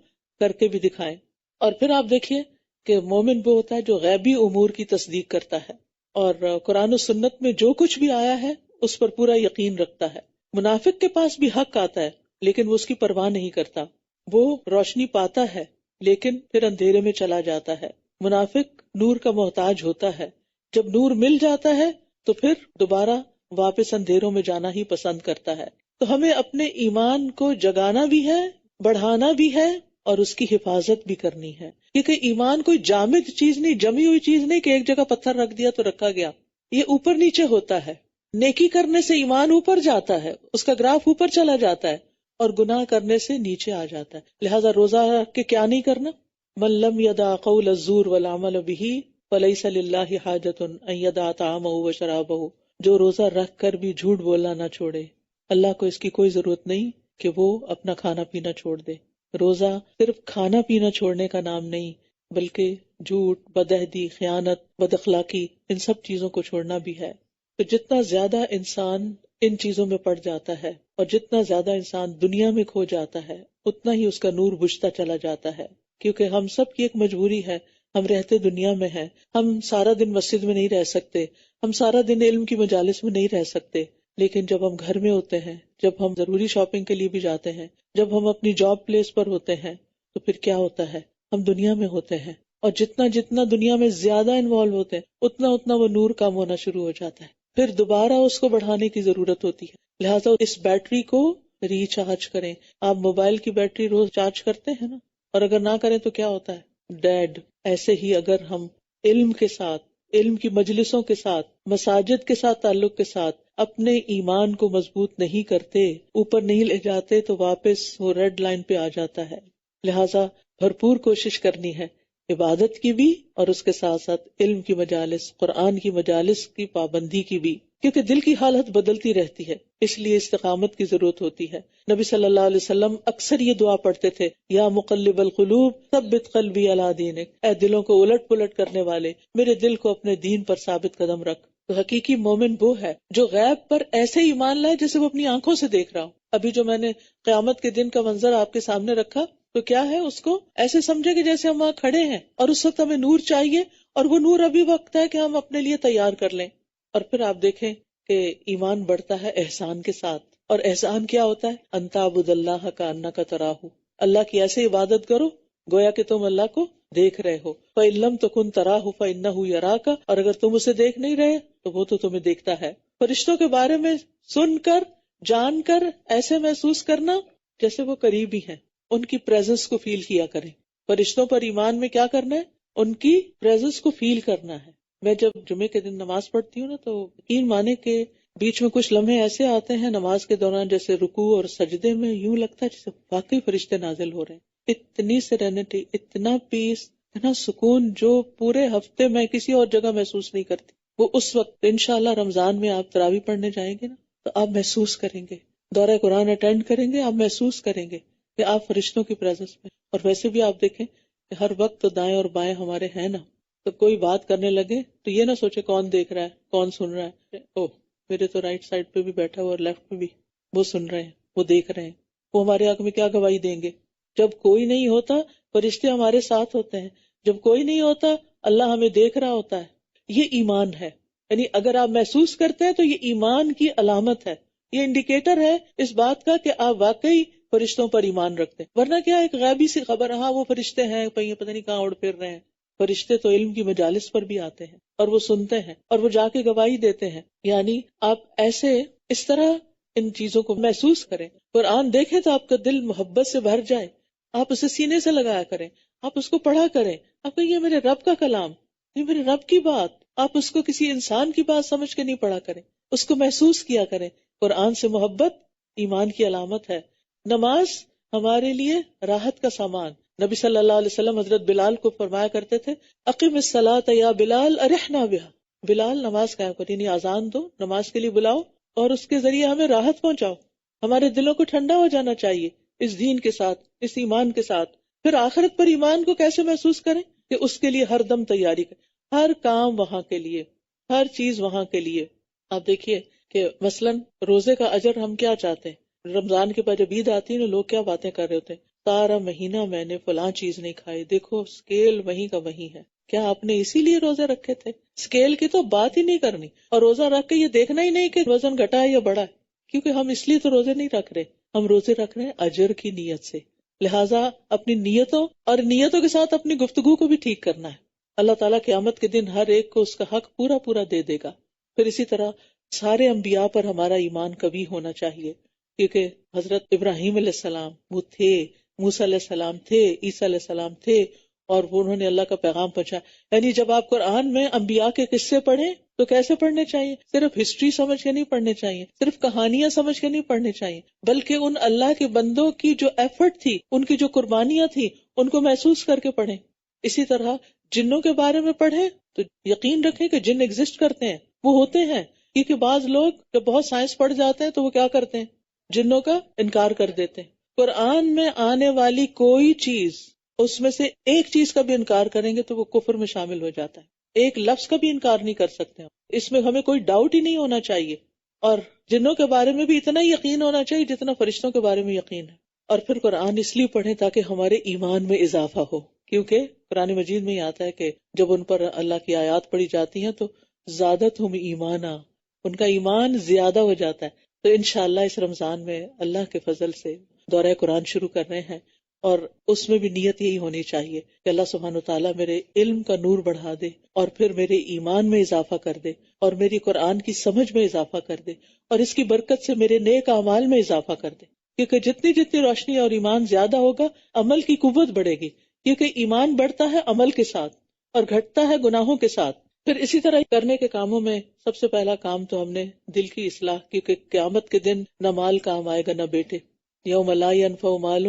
کر کے بھی دکھائیں. اور پھر آپ دیکھیے کہ مومن وہ ہوتا ہے جو غیبی امور کی تصدیق کرتا ہے اور قرآن و سنت میں جو کچھ بھی آیا ہے اس پر پورا یقین رکھتا ہے. منافق کے پاس بھی حق آتا ہے لیکن وہ اس کی پرواہ نہیں کرتا، وہ روشنی پاتا ہے لیکن پھر اندھیرے میں چلا جاتا ہے. منافق نور کا محتاج ہوتا ہے، جب نور مل جاتا ہے تو پھر دوبارہ واپس اندھیروں میں جانا ہی پسند کرتا ہے. تو ہمیں اپنے ایمان کو جگانا بھی ہے، بڑھانا بھی ہے، اور اس کی حفاظت بھی کرنی ہے، کیونکہ ایمان کوئی جامد چیز نہیں، جمی ہوئی چیز نہیں کہ ایک جگہ پتھر رکھ دیا تو رکھا گیا. یہ اوپر نیچے ہوتا ہے. نیکی کرنے سے ایمان اوپر جاتا ہے، اس کا گراف اوپر چلا جاتا ہے، اور گناہ کرنے سے نیچے آ جاتا ہے. لہذا روزہ رکھ کے کیا نہیں کرنا؟ من لم یدع قول الزور والعمل به فلیس للہ حاجۃ ان یدع طعامہ وشرابہ. جو روزہ رکھ کر بھی جھوٹ بولنا نہ چھوڑے، اللہ کو اس کی کوئی ضرورت نہیں کہ وہ اپنا کھانا پینا چھوڑ دے. روزہ صرف کھانا پینا چھوڑنے کا نام نہیں، بلکہ جھوٹ، بدعہدی، خیانت، بد اخلاقی، ان سب چیزوں کو چھوڑنا بھی ہے. تو جتنا زیادہ انسان ان چیزوں میں پڑ جاتا ہے اور جتنا زیادہ انسان دنیا میں کھو جاتا ہے اتنا ہی اس کا نور بجھتا چلا جاتا ہے. کیونکہ ہم سب کی ایک مجبوری ہے، ہم رہتے دنیا میں ہیں، ہم سارا دن مسجد میں نہیں رہ سکتے، ہم سارا دن علم کی مجالس میں نہیں رہ سکتے، لیکن جب ہم گھر میں ہوتے ہیں، جب ہم ضروری شاپنگ کے لیے بھی جاتے ہیں، جب ہم اپنی جاب پلیس پر ہوتے ہیں تو پھر کیا ہوتا ہے؟ ہم دنیا میں ہوتے ہیں، اور جتنا جتنا دنیا میں زیادہ انوالو ہوتے ہیں اتنا اتنا وہ نور کم ہونا شروع ہو جاتا ہے، پھر دوبارہ اس کو بڑھانے کی ضرورت ہوتی ہے. لہٰذا اس بیٹری کو ریچارج کریں. آپ موبائل کی بیٹری روز چارج کرتے ہیں نا، اور اگر نہ کریں تو کیا ہوتا ہے؟ ڈیڈ. ایسے ہی اگر ہم علم کے ساتھ، علم کی مجلسوں کے ساتھ، مساجد کے ساتھ تعلق کے ساتھ اپنے ایمان کو مضبوط نہیں کرتے، اوپر نہیں لے جاتے، تو واپس وہ ریڈ لائن پہ آ جاتا ہے. لہٰذا بھرپور کوشش کرنی ہے عبادت کی بھی اور اس کے ساتھ ساتھ علم کی مجالس، قرآن کی مجالس کی پابندی کی بھی، کیونکہ دل کی حالت بدلتی رہتی ہے، اس لیے استقامت کی ضرورت ہوتی ہے۔ نبی صلی اللہ علیہ وسلم اکثر یہ دعا پڑھتے تھے، یا مقلب القلوب ثبت قلبی علی دینک، اے دلوں کو الٹ پلٹ کرنے والے، میرے دل کو اپنے دین پر ثابت قدم رکھ۔ تو حقیقی مومن وہ ہے جو غیب پر ایسے ایمان لائے جیسے وہ اپنی آنکھوں سے دیکھ رہا ہو۔ ابھی جو میں نے قیامت کے دن کا منظر آپ کے سامنے رکھا تو کیا ہے، اس کو ایسے سمجھے کہ جیسے ہم وہاں کھڑے ہیں اور اس وقت ہمیں نور چاہیے، اور وہ نور ابھی وقت ہے کہ ہم اپنے لیے تیار کر لیں۔ اور پھر آپ دیکھیں کہ ایمان بڑھتا ہے احسان کے ساتھ، اور احسان کیا ہوتا ہے؟ ان تعبد اللہ کأنک تراہ، اللہ کی ایسے عبادت کرو گویا کہ تم اللہ کو دیکھ رہے ہو۔ فإن لم تکن تراہ فإنہ یراک، اور اگر تم اسے دیکھ نہیں رہے تو وہ تو تمہیں دیکھتا ہے۔ فرشتوں کے بارے میں سن کر، جان کر ایسے محسوس کرنا جیسے وہ قریبی ہیں، ان کی پریزنس کو فیل کیا کریں۔ فرشتوں پر ایمان میں کیا کرنا ہے؟ ان کی پریزنس کو فیل کرنا ہے۔ میں جب جمعے کے دن نماز پڑھتی ہوں نا تو یقین مانے کہ بیچ میں کچھ لمحے ایسے آتے ہیں نماز کے دوران، جیسے رکوع اور سجدے میں یوں لگتا ہے جیسے واقعی فرشتے نازل ہو رہے ہیں۔ اتنی سیرینٹی، اتنا پیس، اتنا سکون جو پورے ہفتے میں کسی اور جگہ محسوس نہیں کرتی، وہ اس وقت انشاءاللہ رمضان میں آپ تراویح پڑھنے جائیں گے نا تو آپ محسوس کریں گے، دورہ قرآن اٹینڈ کریں گے، آپ محسوس کریں گے کہ آپ فرشتوں کی پریزنس میں۔ اور ویسے بھی آپ دیکھیں کہ ہر وقت تو دائیں اور بائیں ہمارے ہیں نا، تو کوئی بات کرنے لگے تو یہ نہ سوچے کون دیکھ رہا ہے، کون سن رہا ہے، اوہ میرے تو رائٹ سائڈ پہ بھی بیٹھا ہوا اور لیفٹ پہ بھی، وہ سن رہے ہیں، وہ دیکھ رہے ہیں، وہ ہمارے حق میں کیا گواہی دیں گے۔ جب کوئی نہیں ہوتا فرشتے ہمارے ساتھ ہوتے ہیں، جب کوئی نہیں ہوتا اللہ ہمیں دیکھ رہا ہوتا ہے۔ یہ ایمان ہے، یعنی اگر آپ محسوس کرتے ہیں تو یہ ایمان کی علامت ہے، یہ انڈیکیٹر ہے اس بات کا کہ آپ واقعی فرشتوں پر ایمان رکھتے ہیں۔ ورنہ کیا ایک غیبی سی خبر، ہاں وہ فرشتے ہیں، پتہ نہیں کہاں اڑ پھر رہے ہیں۔ فرشتے تو علم کی مجالس پر بھی آتے ہیں اور وہ سنتے ہیں اور وہ جا کے گواہی دیتے ہیں۔ یعنی آپ ایسے اس طرح ان چیزوں کو محسوس کریں، قرآن دیکھیں تو آپ کا دل محبت سے بھر جائے، آپ اسے سینے سے لگایا کریں، آپ اس کو پڑھا کریں، آپ کہیں یہ میرے رب کا کلام، یہ میرے رب کی بات۔ آپ اس کو کسی انسان کی بات سمجھ کے نہیں پڑھا کریں، اس کو محسوس کیا کریں۔ قرآن سے محبت ایمان کی علامت ہے۔ نماز ہمارے لیے راحت کا سامان۔ نبی صلی اللہ علیہ وسلم حضرت بلال کو فرمایا کرتے تھے، اقم الصلاۃ یا بلال ارحنا بہا، بلال نماز قائم کرو، یعنی اذان دو، نماز کے لیے بلاؤ اور اس کے ذریعے ہمیں راحت پہنچاؤ۔ ہمارے دلوں کو ٹھنڈا ہو جانا چاہیے اس دین کے ساتھ، اس ایمان کے ساتھ۔ پھر آخرت پر ایمان کو کیسے محسوس کریں؟ کہ اس کے لیے ہر دم تیاری کریں، ہر کام وہاں کے لیے، ہر چیز وہاں کے لیے۔ آپ دیکھیے کہ مثلاً روزے کا اجر ہم کیا چاہتے ہیں؟ رمضان کے بعد جب عید آتی ہے نا، لوگ کیا باتیں کر رہے ہوتے ہیں، سارا مہینہ میں نے فلاں چیز نہیں کھائی، دیکھو اسکیل وہیں کا وہیں ہے۔ کیا آپ نے اسی لیے روزے رکھے تھے؟ اسکیل کی تو بات ہی نہیں کرنی، اور روزہ رکھ کے یہ دیکھنا ہی نہیں کہ وزن گھٹا ہے یا بڑھا ہے، کیونکہ ہم اس لیے تو روزے نہیں رکھ رہے، ہم روزے رکھ رہے ہیں اجر کی نیت سے۔ لہٰذا اپنی نیتوں اور نیتوں کے ساتھ اپنی گفتگو کو بھی ٹھیک کرنا ہے۔ اللہ تعالیٰ قیامت کے دن ہر ایک کو اس کا حق پورا پورا دے دے گا۔ پھر اسی طرح سارے انبیاء پر ہمارا ایمان کبھی ہونا چاہیے، کیونکہ حضرت ابراہیم علیہ السلام وہ تھے، موسیٰ علیہ السلام تھے، عیسیٰ علیہ السلام تھے، اور وہ انہوں نے اللہ کا پیغام پہنچایا۔ یعنی جب آپ قرآن میں انبیاء کے قصے پڑھیں تو کیسے پڑھنے چاہیے؟ صرف ہسٹری سمجھ کے نہیں پڑھنے چاہیے، صرف کہانیاں سمجھ کے نہیں پڑھنے چاہیے، بلکہ ان اللہ کے بندوں کی جو ایفرٹ تھی، ان کی جو قربانیاں تھی، ان کو محسوس کر کے پڑھیں۔ اسی طرح جنوں کے بارے میں پڑھیں تو یقین رکھیں کہ جن ایگزسٹ کرتے ہیں، وہ ہوتے ہیں، کیونکہ بعض لوگ جب بہت سائنس پڑھ جاتے ہیں تو وہ کیا کرتے ہیں؟ جنوں کا انکار کر دیتے ہیں۔ قرآن میں آنے والی کوئی چیز، اس میں سے ایک چیز کا بھی انکار کریں گے تو وہ کفر میں شامل ہو جاتا ہے۔ ایک لفظ کا بھی انکار نہیں کر سکتے، اس میں ہمیں کوئی ڈاؤٹ ہی نہیں ہونا چاہیے۔ اور جنوں کے بارے میں بھی اتنا ہی یقین ہونا چاہیے جتنا فرشتوں کے بارے میں یقین ہے۔ اور پھر قرآن اس لیے پڑھیں تاکہ ہمارے ایمان میں اضافہ ہو، کیونکہ قرآن مجید میں ہی آتا ہے کہ جب ان پر اللہ کی آیات پڑھی جاتی ہیں تو زادتہم ایمانا، ان کا ایمان زیادہ ہو جاتا ہے۔ تو انشاءاللہ اس رمضان میں اللہ کے فضل سے دورہ قرآن شروع کر رہے ہیں، اور اس میں بھی نیت یہی ہونی چاہیے کہ اللہ سبحانہ وتعالیٰ میرے علم کا نور بڑھا دے، اور پھر میرے ایمان میں اضافہ کر دے، اور میری قرآن کی سمجھ میں اضافہ کر دے، اور اس کی برکت سے میرے نیک اعمال میں اضافہ کر دے، کیونکہ جتنی جتنی روشنی اور ایمان زیادہ ہوگا عمل کی قوت بڑھے گی، کیونکہ ایمان بڑھتا ہے عمل کے ساتھ اور گھٹتا ہے گناہوں کے ساتھ۔ پھر اسی طرح کرنے کے کاموں میں سب سے پہلا کام تو ہم نے دل کی اصلاح، کیونکہ قیامت کے دن نہ مال کام آئے گا نہ بیٹے، یوم لا ینفع مال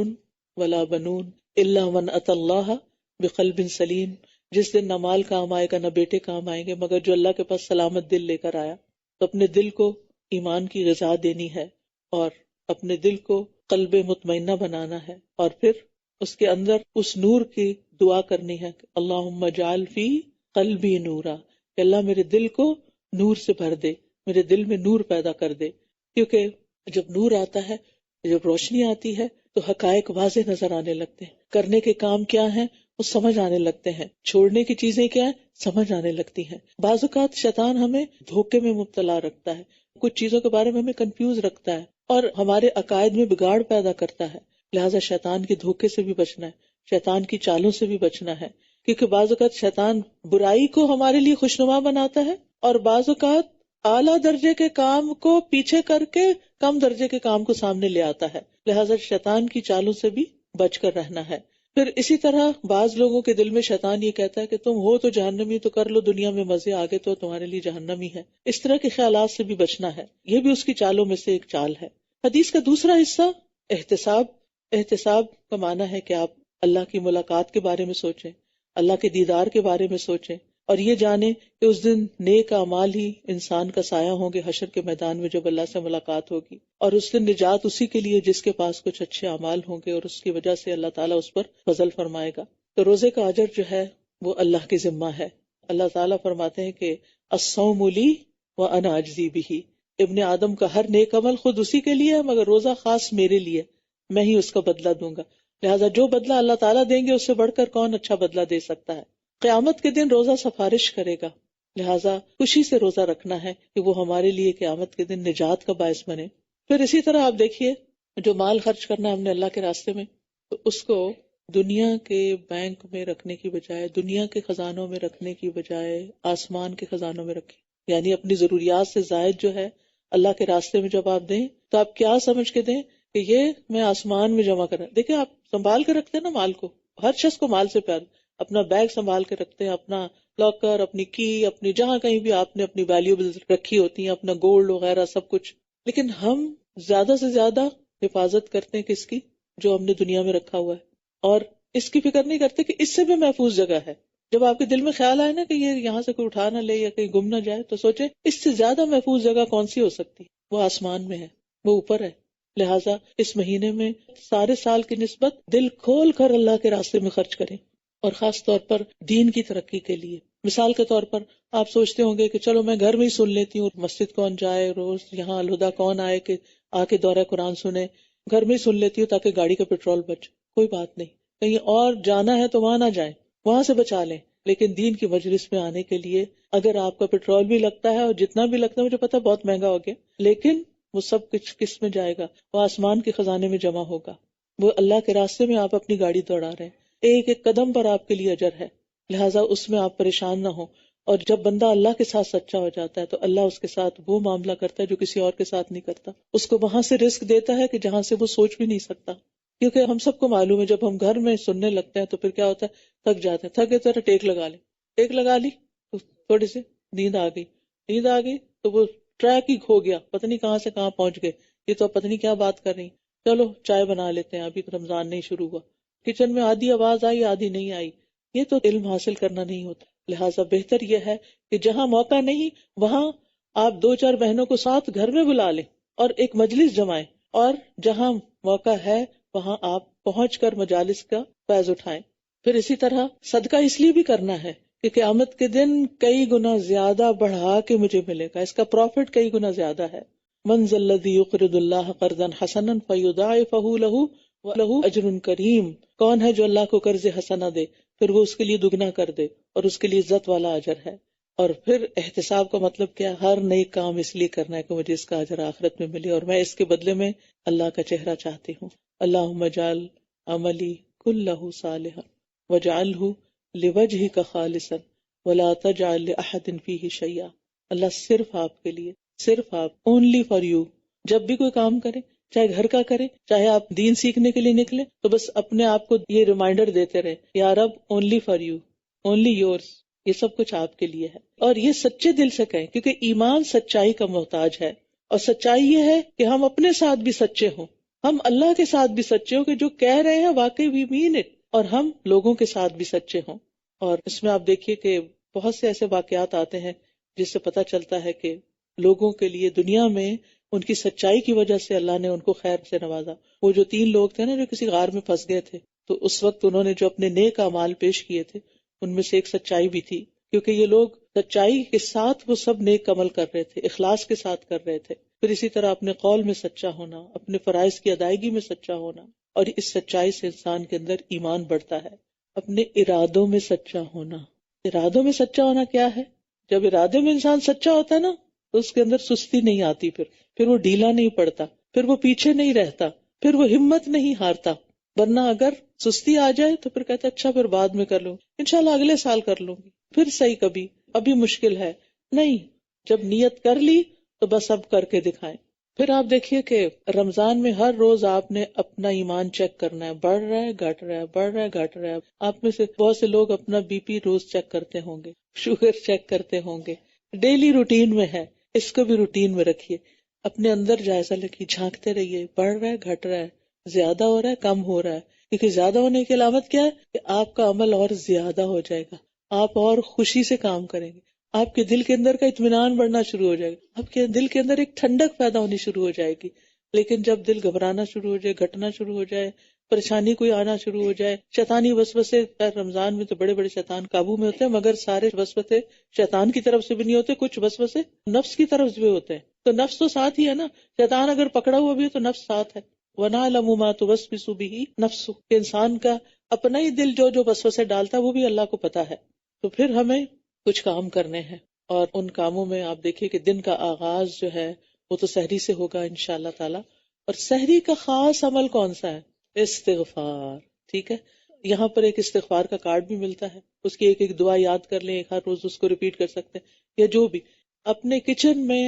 ولا بنون الا من اتى اللہ بقلب سلیم. جس دن نہ مال کام آئے گا نہ بیٹے کام آئیں گے، مگر جو اللہ کے پاس سلامت دل لے کر آیا. تو اپنے دل کو ایمان کی غذا دینی ہے اور اپنے دل کو قلب مطمئنہ بنانا ہے، اور پھر اس کے اندر اس نور کی دعا کرنی ہے، اللہم اجعل فی قلبی نورا، کہ اللہ میرے دل کو نور سے بھر دے، میرے دل میں نور پیدا کر دے. کیونکہ جب نور آتا ہے، جب روشنی آتی ہے تو حقائق واضح نظر آنے لگتے ہیں، کرنے کے کام کیا ہیں وہ سمجھ آنے لگتے ہیں، چھوڑنے کی چیزیں کیا ہیں سمجھ آنے لگتی ہیں. بعض اوقات شیطان ہمیں دھوکے میں مبتلا رکھتا ہے، کچھ چیزوں کے بارے میں ہمیں کنفیوز رکھتا ہے اور ہمارے عقائد میں بگاڑ پیدا کرتا ہے. لہٰذا شیطان کے دھوکے سے بھی بچنا ہے، شیطان کی چالوں سے بھی بچنا ہے، کیونکہ بعض اوقات شیطان برائی کو ہمارے لیے خوشنما بناتا ہے اور بعض اوقات اعلیٰ درجے کے کام کو پیچھے کر کے کم درجے کے کام کو سامنے لے آتا ہے. لہٰذا شیطان کی چالوں سے بھی بچ کر رہنا ہے. پھر اسی طرح بعض لوگوں کے دل میں شیطان یہ کہتا ہے کہ تم ہو تو جہنمی، تو کر لو دنیا میں مزے، آگے تو تمہارے لیے جہنمی ہے. اس طرح کے خیالات سے بھی بچنا ہے، یہ بھی اس کی چالوں میں سے ایک چال ہے. حدیث کا دوسرا حصہ احتساب. احتساب کا معنی ہے کہ آپ اللہ کی ملاقات کے بارے میں سوچیں، اللہ کے دیدار کے بارے میں سوچیں، اور یہ جانیں کہ اس دن نیک اعمال ہی انسان کا سایہ ہوں گے حشر کے میدان میں جب اللہ سے ملاقات ہوگی، اور اس دن نجات اسی کے لیے جس کے پاس کچھ اچھے اعمال ہوں گے اور اس کی وجہ سے اللہ تعالیٰ اس پر فضل فرمائے گا. تو روزے کا اجر جو ہے وہ اللہ کی ذمہ ہے. اللہ تعالیٰ فرماتے ہیں کہ الصوم لی وانا اجزی بہ، ابن آدم کا ہر نیک عمل خود اسی کے لیے ہے مگر روزہ خاص میرے لیے، میں ہی اس کا بدلہ دوں گا. لہٰذا جو بدلہ اللہ تعالیٰ دیں گے اس سے بڑھ کر کون اچھا بدلہ دے سکتا ہے. قیامت کے دن روزہ سفارش کرے گا، لہٰذا خوشی سے روزہ رکھنا ہے کہ وہ ہمارے لیے قیامت کے دن نجات کا باعث بنے. پھر اسی طرح آپ دیکھیے، جو مال خرچ کرنا ہے ہم نے اللہ کے راستے میں، تو اس کو دنیا کے بینک میں رکھنے کی بجائے، دنیا کے خزانوں میں رکھنے کی بجائے آسمان کے خزانوں میں رکھیں. یعنی اپنی ضروریات سے زائد جو ہے اللہ کے راستے میں جب آپ دیں تو آپ کیا سمجھ کے دیں کہ یہ میں آسمان میں جمع کریں. دیکھیں آپ سنبھال کے رکھتے ہیں نا مال کو، ہر شخص کو مال سے پیار، اپنا بیگ سنبھال کے رکھتے ہیں، اپنا لاکر، اپنی کی، اپنی جہاں کہیں بھی آپ نے اپنی ویلیوبلز رکھی ہوتی ہیں، اپنا گولڈ وغیرہ سب کچھ. لیکن ہم زیادہ سے زیادہ حفاظت کرتے ہیں کس کی؟ جو ہم نے دنیا میں رکھا ہوا ہے، اور اس کی فکر نہیں کرتے کہ اس سے بھی محفوظ جگہ ہے. جب آپ کے دل میں خیال آئے نا کہ یہ یہاں سے کوئی اٹھا نہ لے یا کہیں گم نہ جائے، تو سوچیں اس سے زیادہ محفوظ جگہ کون سی ہو سکتی؟ وہ آسمان میں ہے، وہ اوپر ہے. لہٰذا اس مہینے میں سارے سال کی نسبت دل کھول کر اللہ کے راستے میں خرچ کریں، اور خاص طور پر دین کی ترقی کے لیے. مثال کے طور پر آپ سوچتے ہوں گے کہ چلو میں گھر میں ہی سن لیتی ہوں، مسجد کون جائے، روز یہاں الہدا کون آئے کہ آ کے دورہ قرآن سنے، گھر میں ہی سن لیتی ہوں تاکہ گاڑی کا پیٹرول بچ. کوئی بات نہیں، کہیں اور جانا ہے تو وہاں نہ جائیں، وہاں سے بچا لیں. لیکن دین کی مجلس میں آنے کے لیے اگر آپ کا پیٹرول بھی لگتا ہے، اور جتنا بھی لگتا ہے مجھے پتا بہت مہنگا ہو گیا، لیکن وہ سب کچھ کس میں جائے گا؟ وہ آسمان کے خزانے میں جمع ہوگا. وہ اللہ کے راستے میں آپ اپنی گاڑی دوڑا رہے ہیں، ایک ایک قدم پر آپ کے لیے اجر ہے. لہٰذا اس میں آپ پریشان نہ ہوں. اور جب بندہ اللہ کے ساتھ سچا ہو جاتا ہے تو اللہ اس کے ساتھ وہ معاملہ کرتا ہے جو کسی اور کے ساتھ نہیں کرتا. اس کو وہاں سے رزق دیتا ہے کہ جہاں سے وہ سوچ بھی نہیں سکتا. کیونکہ ہم سب کو معلوم ہے جب ہم گھر میں سننے لگتے ہیں تو پھر کیا ہوتا ہے، تھک جاتے ہیں. تھکے تو ٹیک لگا لیں، ٹیک لگا لی تو تھوڑی سی نیند آ گئی تو وہ ٹریک ہی کھو گیا، پتہ نہیں کہاں سے کہاں پہنچ گئے. یہ تو پتہ نہیں کیا بات کر رہی، چلو چائے بنا لیتے ہیں، ابھی تو رمضان نہیں شروع ہوا. کچن میں آدھی آواز آئی آدھی نہیں آئی، یہ تو علم حاصل کرنا نہیں ہوتا. لہٰذا بہتر یہ ہے کہ جہاں موقع نہیں وہاں آپ 2-4 بہنوں کو ساتھ گھر میں بلا لیں اور ایک مجلس جمائیں، اور جہاں موقع ہے وہاں آپ پہنچ کر مجالس کا فیض اٹھائیں. پھر اسی طرح صدقہ اس لیے بھی کرنا ہے کہ قیامت کے دن کئی گنا زیادہ بڑھا کے مجھے ملے گا، اس کا پروفٹ کئی گنا زیادہ ہے. من ذا الذی یقرض اللہ قرضا حسنا فیضاعفہ لہ وَلَهُ أَجْرٌ کریم، کون ہے جو اللہ کو قرض حسنہ دے پھر وہ اس کے لیے دگنا کر دے اور اس کے لیے عزت والا اجر ہے. اور پھر احتساب کا مطلب کیا؟ ہر نئی کام اس لیے کرنا ہے کہ مجھے اس کا اجر آخرت میں ملے اور میں اس کے بدلے میں اللہ کا چہرہ چاہتی ہوں. اللہم اجعل عملی کلہ صالحا واجعلہ لوجہک خالصا ولا تجعل لأحد فیہ شیئا. اللہ صرف آپ کے لیے، صرف آپ، اونلی فار یو. جب بھی کوئی کام کرے، چاہے گھر کا کرے، چاہے آپ دین سیکھنے کے لیے نکلے، تو بس اپنے آپ کو یہ ریمائنڈر دیتے رہے، یا رب only for you, only yours, یہ سب کچھ آپ کے لیے ہے. اور یہ سچے دل سے کہیں، کیونکہ ایمان سچائی کا محتاج ہے. اور سچائی یہ ہے کہ ہم اپنے ساتھ بھی سچے ہوں، ہم اللہ کے ساتھ بھی سچے ہوں کہ جو کہہ رہے ہیں واقعی وی مین اٹ. اور ہم لوگوں کے ساتھ بھی سچے ہوں. اور اس میں آپ دیکھیے کہ بہت سے ایسے واقعات آتے ہیں جس سے پتہ چلتا ہے کہ لوگوں کے لیے دنیا میں ان کی سچائی کی وجہ سے اللہ نے ان کو خیر سے نوازا. وہ جو 3 لوگ تھے نا جو کسی غار میں پھنس گئے تھے، تو اس وقت انہوں نے جو اپنے نیک اعمال پیش کیے تھے ان میں سے ایک سچائی بھی تھی، کیونکہ یہ لوگ سچائی کے ساتھ وہ سب نیک عمل کر رہے تھے، اخلاص کے ساتھ کر رہے تھے. پھر اسی طرح اپنے قول میں سچا ہونا، اپنے فرائض کی ادائیگی میں سچا ہونا، اور اس سچائی سے انسان کے اندر ایمان بڑھتا ہے. اپنے ارادوں میں سچا ہونا. ارادوں میں سچا ہونا کیا ہے؟ جب ارادے میں انسان سچا ہوتا ہے نا تو اس کے اندر سستی نہیں آتی، پھر وہ ڈھیلا نہیں پڑتا، پھر وہ پیچھے نہیں رہتا، پھر وہ ہمت نہیں ہارتا. ورنہ اگر سستی آ جائے تو پھر کہتا اچھا پھر بعد میں کر لوں، انشاءاللہ اگلے سال کر لوں گی، پھر صحیح کبھی، ابھی مشکل ہے. نہیں، جب نیت کر لی تو بس اب کر کے دکھائیں. پھر آپ دیکھیے کہ رمضان میں ہر روز آپ نے اپنا ایمان چیک کرنا ہے، بڑھ رہا ہے گھٹ رہا ہے، بڑھ رہا ہے گھٹ رہا ہے. آپ میں سے بہت سے لوگ اپنا بی پی روز چیک کرتے ہوں گے، شوگر چیک کرتے ہوں گے، ڈیلی روٹین میں ہے. اس کو بھی روٹین میں رکھیے، اپنے اندر جائزہ رکھیے، جھانکتے رہیے، بڑھ رہا ہے گھٹ رہا ہے، زیادہ ہو رہا ہے کم ہو رہا ہے. کیونکہ زیادہ ہونے کی علامت کیا ہے کہ آپ کا عمل اور زیادہ ہو جائے گا، آپ اور خوشی سے کام کریں گے، آپ کے دل کے اندر کا اطمینان بڑھنا شروع ہو جائے گا، آپ کے دل کے اندر ایک ٹھنڈک پیدا ہونی شروع ہو جائے گی. لیکن جب دل گھبرانا شروع ہو جائے، گھٹنا شروع ہو جائے، پریشانی کوئی آنا شروع ہو جائے، شیطانی وسوسے، رمضان میں تو بڑے بڑے شیطان قابو میں ہوتے ہیں، مگر سارے وسوسے شیطان کی طرف سے بھی نہیں ہوتے، کچھ وسوسے نفس کی طرف سے بھی ہوتے ہیں. تو نفس تو ساتھ ہی ہے نا، شیطان اگر پکڑا ہوا بھی ہے تو نفس ساتھ ہے. وَنَعْلَمُ مَا تُوَسْوِسُ بِهِ نَفْسُهُ، کہ انسان کا اپنا ہی دل جو وسوسے ڈالتا ہے وہ بھی اللہ کو پتا ہے. تو پھر ہمیں کچھ کام کرنے ہیں، اور ان کاموں میں آپ دیکھیے کہ دن کا آغاز جو ہے وہ تو سحری سے ہوگا انشاءاللہ تعالی. اور سحری کا خاص عمل کون سا ہے؟ استغفار. ٹھیک ہے، یہاں پر ایک استغفار کا کارڈ بھی ملتا ہے، اس کی ایک ایک دعا یاد کر لیں، ایک ہر روز اس کو ریپیٹ کر سکتے ہیں، یا جو بھی اپنے کچن میں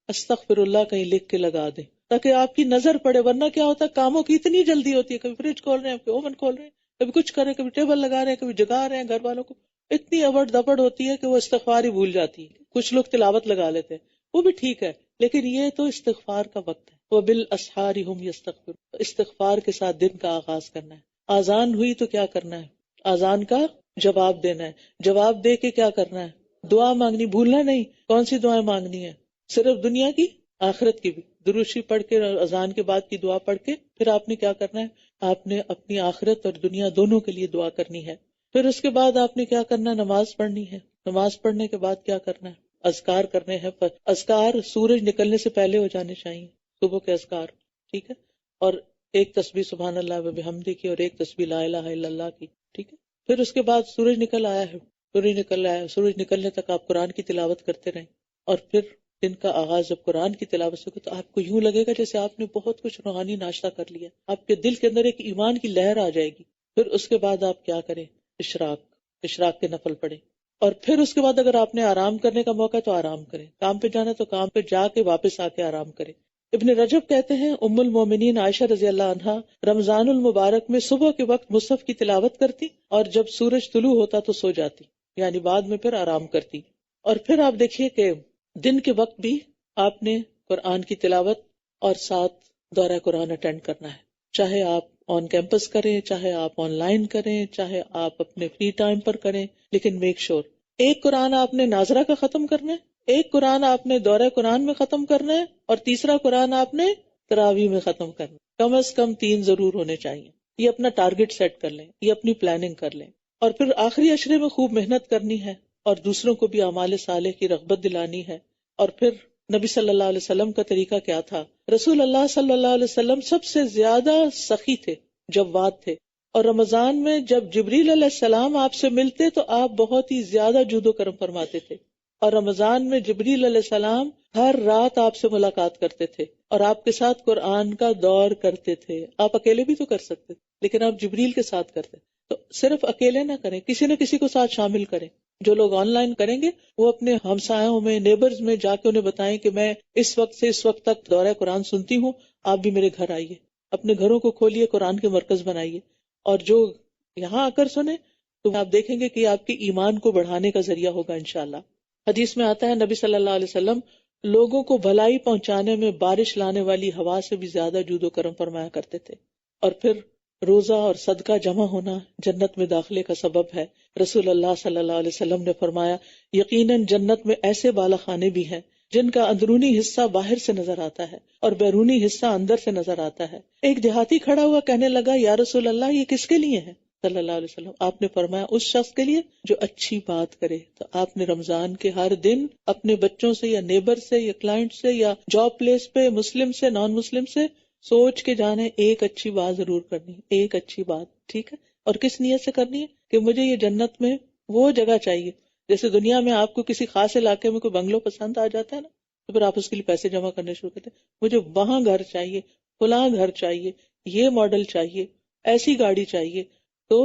استغفر اللہ کہیں لکھ کے لگا دیں تاکہ آپ کی نظر پڑے. ورنہ کیا ہوتا ہے، کاموں کی اتنی جلدی ہوتی ہے، کبھی فریج کھول رہے ہیں، کبھی اوون کھول رہے ہیں، کبھی کچھ کر رہے ہیں، کبھی ٹیبل لگا رہے ہیں، کبھی جگا رہے ہیں گھر والوں کو، اتنی ابڑ دبڑ ہوتی ہے کہ وہ استغفار ہی بھول جاتی ہے. کچھ لوگ تلاوت لگا لیتے ہیں، وہ بھی ٹھیک ہے، لیکن یہ تو استغفار کا وقت ہے. وَبِالْأَسْحَارِ هُمْ يَسْتَغْفِرُونَ، استغفار کے ساتھ دن کا آغاز کرنا ہے. آذان ہوئی تو کیا کرنا ہے؟ آذان کا جواب دینا ہے. جواب دے کے کیا کرنا ہے؟ دعا مانگنی بھولنا نہیں. کون سی دعائیں مانگنی ہے؟ صرف دنیا کی، آخرت کی بھی. درود شریف پڑھ کے، اذان کے بعد کی دعا پڑھ کے پھر آپ نے کیا کرنا ہے؟ آپ نے اپنی آخرت اور دنیا دونوں کے لیے دعا کرنی ہے. پھر اس کے بعد آپ نے کیا کرنا ہے؟ نماز پڑھنی ہے. نماز پڑھنے کے بعد کیا کرنا ہے؟ اذکار کرنے ہیں. اذکار سورج نکلنے سے پہلے ہو جانے چاہیے، صبح کے اذکار. ٹھیک ہے، اور ایک تسبیح سبحان اللہ و بحمدہ کی، اور ایک تسبیح لا الہ الا اللہ کی. ٹھیک ہے، پھر اس کے بعد سورج نکل آیا ہے، سورج نکل آیا ہے، سورج نکلنے تک آپ قرآن کی تلاوت کرتے رہیں. اور پھر دن کا آغاز جب قرآن کی تلاوت سے تو آپ کو یوں لگے گا جیسے آپ نے بہت کچھ روحانی ناشتہ کر لیا. آپ کے دل کے اندر ایک ایمان کی لہر آ جائے گی. پھر اس کے بعد آپ کیا کریں؟ اشراق کے نفل پڑھیں. اور پھر اس کے بعد اگر آپ نے آرام کرنے کا موقع ہے تو آرام کریں، کام پہ جانا تو کام پہ جا کے واپس آ کے آرام کریں. ابن رجب کہتے ہیں ام المومنین عائشہ رضی اللہ عنہا رمضان المبارک میں صبح کے وقت مصحف کی تلاوت کرتی، اور جب سورج طلوع ہوتا تو سو جاتی، یعنی بعد میں پھر آرام کرتی. اور پھر آپ دیکھیے کہ دن کے وقت بھی آپ نے قرآن کی تلاوت اور ساتھ دورہ قرآن اٹینڈ کرنا ہے. چاہے آپ آن کیمپس کریں، چاہے آپ آن لائن کریں، چاہے آپ اپنے فری ٹائم پر کریں، لیکن میک شور ایک قرآن آپ نے ناظرہ کا ختم کرنا ہے، ایک قرآن آپ نے دورہ قرآن میں ختم کرنا ہے، اور تیسرا قرآن آپ نے تراویح میں ختم کرنا ہے. کم از کم 3 ضرور ہونے چاہیے. یہ اپنا ٹارگٹ سیٹ کر لیں، یہ اپنی پلاننگ کر لیں. اور پھر آخری عشرے میں خوب محنت کرنی ہے، اور دوسروں کو بھی اعمال صالح کی رغبت دلانی ہے. اور پھر نبی صلی اللہ علیہ وسلم کا طریقہ کیا تھا؟ رسول اللہ صلی اللہ علیہ وسلم سب سے زیادہ سخی تھے، جواد تھے. اور رمضان میں جب جبریل علیہ السلام آپ سے ملتے تو آپ بہت ہی زیادہ جود و کرم فرماتے تھے. اور رمضان میں جبریل علیہ السلام ہر رات آپ سے ملاقات کرتے تھے اور آپ کے ساتھ قرآن کا دور کرتے تھے. آپ اکیلے بھی تو کر سکتے لیکن آپ جبریل کے ساتھ کرتے. تو صرف اکیلے نہ کریں، کسی نہ کسی کو ساتھ شامل کریں. جو لوگ آن لائن کریں گے وہ اپنے ہمسایوں میں، نیبرز میں جا کے انہیں بتائیں کہ میں اس وقت سے اس وقت تک دورہ قرآن سنتی ہوں، آپ بھی میرے گھر آئیے. اپنے گھروں کو کھولیے، قرآن کے مرکز بنائیے، اور جو یہاں آ کر سنیں تو آپ دیکھیں گے کہ آپ کے ایمان کو بڑھانے کا ذریعہ ہوگا انشاءاللہ. حدیث میں آتا ہے نبی صلی اللہ علیہ وسلم لوگوں کو بھلائی پہنچانے میں بارش لانے والی ہوا سے بھی زیادہ جود و کرم فرمایا کرتے تھے. اور پھر روزہ اور صدقہ جمع ہونا جنت میں داخلے کا سبب ہے۔ رسول اللہ صلی اللہ علیہ وسلم نے فرمایا یقیناً جنت میں ایسے بالا خانے بھی ہیں جن کا اندرونی حصہ باہر سے نظر آتا ہے اور بیرونی حصہ اندر سے نظر آتا ہے۔ ایک دیہاتی کھڑا ہوا کہنے لگا یا رسول اللہ یہ کس کے لیے ہے؟ صلی اللہ علیہ وسلم آپ نے فرمایا اس شخص کے لیے جو اچھی بات کرے۔ تو آپ نے رمضان کے ہر دن اپنے بچوں سے یا نیبر سے یا کلائنٹ سے یا جاب پلیس پہ مسلم سے نان مسلم سے سوچ کے جانے ایک اچھی بات ضرور کرنی، ایک اچھی بات، ٹھیک ہے؟ اور کس نیت سے کرنی ہے کہ مجھے یہ جنت میں وہ جگہ چاہیے۔ جیسے دنیا میں آپ کو کسی خاص علاقے میں کوئی بنگلو پسند آ جاتا ہے نا، تو پھر آپ اس کے لیے پیسے جمع کرنے شروع کرتے ہیں، مجھے وہاں گھر چاہیے، فلاں گھر چاہیے، یہ ماڈل چاہیے، ایسی گاڑی چاہیے، تو